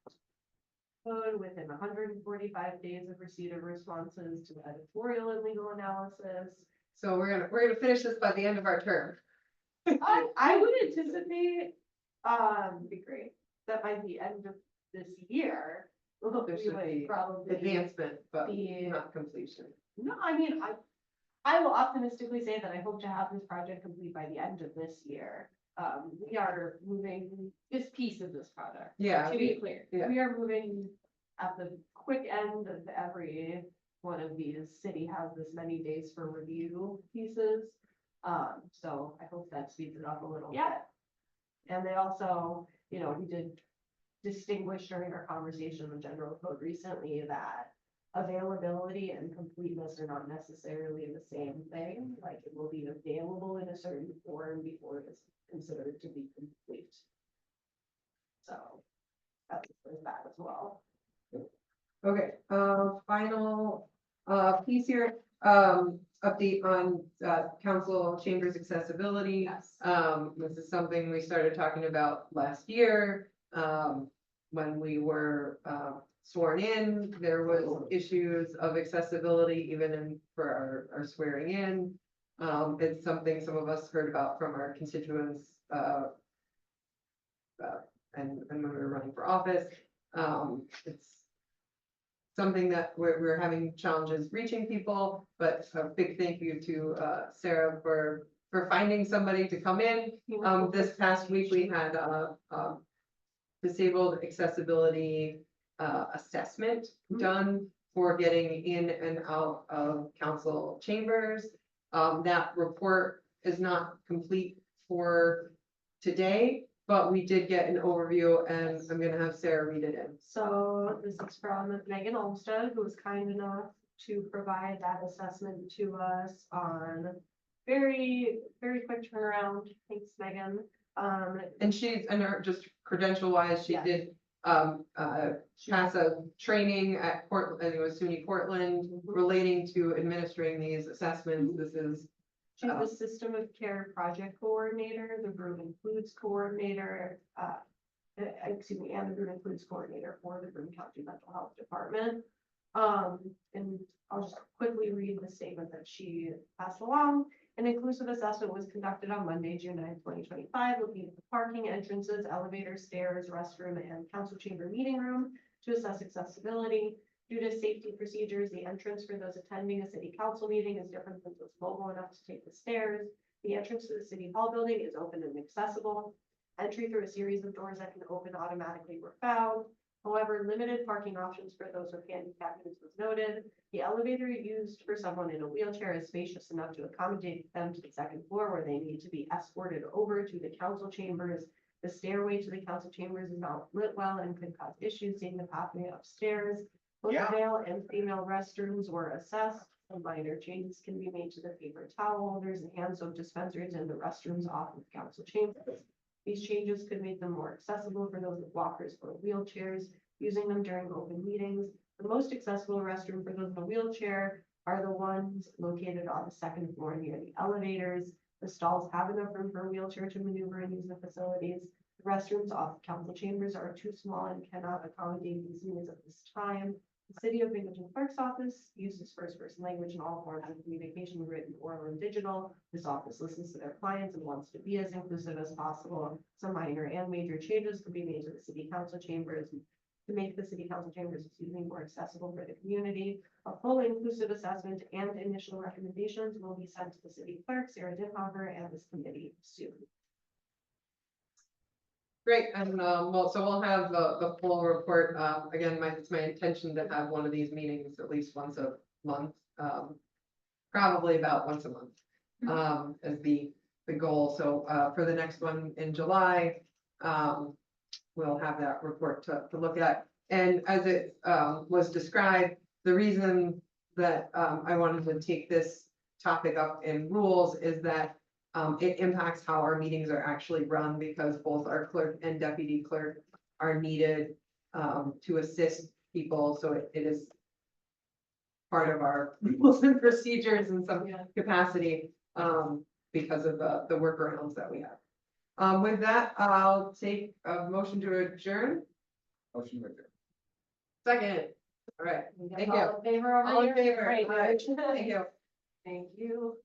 code within 145 days of receipt of responses to the editorial and legal analysis. So we're gonna finish this by the end of our term. I would anticipate, be great, that by the end of this year, There we should would be probably. advancement, but the- not completion. No, I mean, I will optimistically say that I hope to have this project complete by the end of this year. We are moving This piece of this project, Yeah, to be clear. yeah. We are moving at the quick end of every one of these. City has this many days for review pieces. So I hope that speeds it up a little bit. Yeah. And they also, we did distinguish during our conversation on the general code recently that availability and completeness are not necessarily the same thing. Like it will be available in a certain form before it's considered to be complete. So that's that as well. Okay, final, piece here, update on, council chambers accessibility. Yes. This is something we started talking about last year, when we were, sworn in, there was issues of accessibility even for our swearing in. It's something some of us heard about from our constituents, and when we were running for office. It's something that we're having challenges reaching people, but a big thank you to, Sarah for finding somebody to come in. This past week, we had a disabled accessibility assessment done for getting in and out of council chambers. That report is not complete for today, but we did get an overview, and I'm gonna have Sarah read it in. So this is from Megan Olmsted, who was kind enough to provide that assessment to us on very, very quick turnaround. Thanks, Megan. And she's, and her, just credential wise, she Yeah. did, pass a training at Portland, I think it was SUNY Portland, relating to administering these assessments. This is, She's the System of Care Project Coordinator, the Broome Includes Coordinator, and the Broome Includes Coordinator for the Broome County Mental Health Department. And I'll just quickly read the statement that she passed along. An inclusive assessment was conducted on Monday, June 9, 2025, looking at the parking, entrances, elevators, stairs, restroom, and council chamber meeting room to assess accessibility. Due to safety procedures, the entrance for those attending a city council meeting is different than those mobile enough to take the stairs. The entrance to the city hall building is open and accessible. Entry through a series of doors that can open automatically were found. However, limited parking options for those with handicap units was noted. The elevator used for someone in a wheelchair is spacious enough to accommodate them to the second floor where they need to be escorted over to the council chambers. The stairway to the council chambers is not lit well and could cause issues seeing the pathway upstairs. Both Yeah. male and female restrooms were assessed. Some minor changes can be made to the paper towel holders and hand soap dispensers in the restrooms off of council chambers. These changes could make them more accessible for those with walkers or wheelchairs using them during open meetings. The most accessible restroom for those in a wheelchair are the ones located on the second floor near the elevators. The stalls have enough room for a wheelchair to maneuver and use the facilities. The restrooms off council chambers are too small and cannot accommodate these needs at this time. The City of Binghamton Clerk's Office uses first-person language in all forms of communication, written, oral, and digital. This office listens to their clients and wants to be as inclusive as possible. Some minor and major changes could be made to the city council chambers to make the city council chambers, more accessible for the community. A full inclusive assessment and initial recommendations will be sent to the city clerk, Sarah Dimhofer, and this committee soon. great, and, so we'll have the full report. Again, it's my intention to have one of these meetings at least once a month. Probably about once a month, as the goal. So, for the next one in July, we'll have that report to look at. And as it, was described, the reason that, I wanted to take this topic up in rules is that it impacts how our meetings are actually run, because both our clerk and deputy clerk are needed to assist people, so it is part of our rules and procedures in some Yeah. capacity, because of the workarounds that we have. With that, I'll take a motion to adjourn. Motion to adjourn. Second, all right, thank you. All in favor over All in here? favor? Great. Aye. Thank you. Thank you.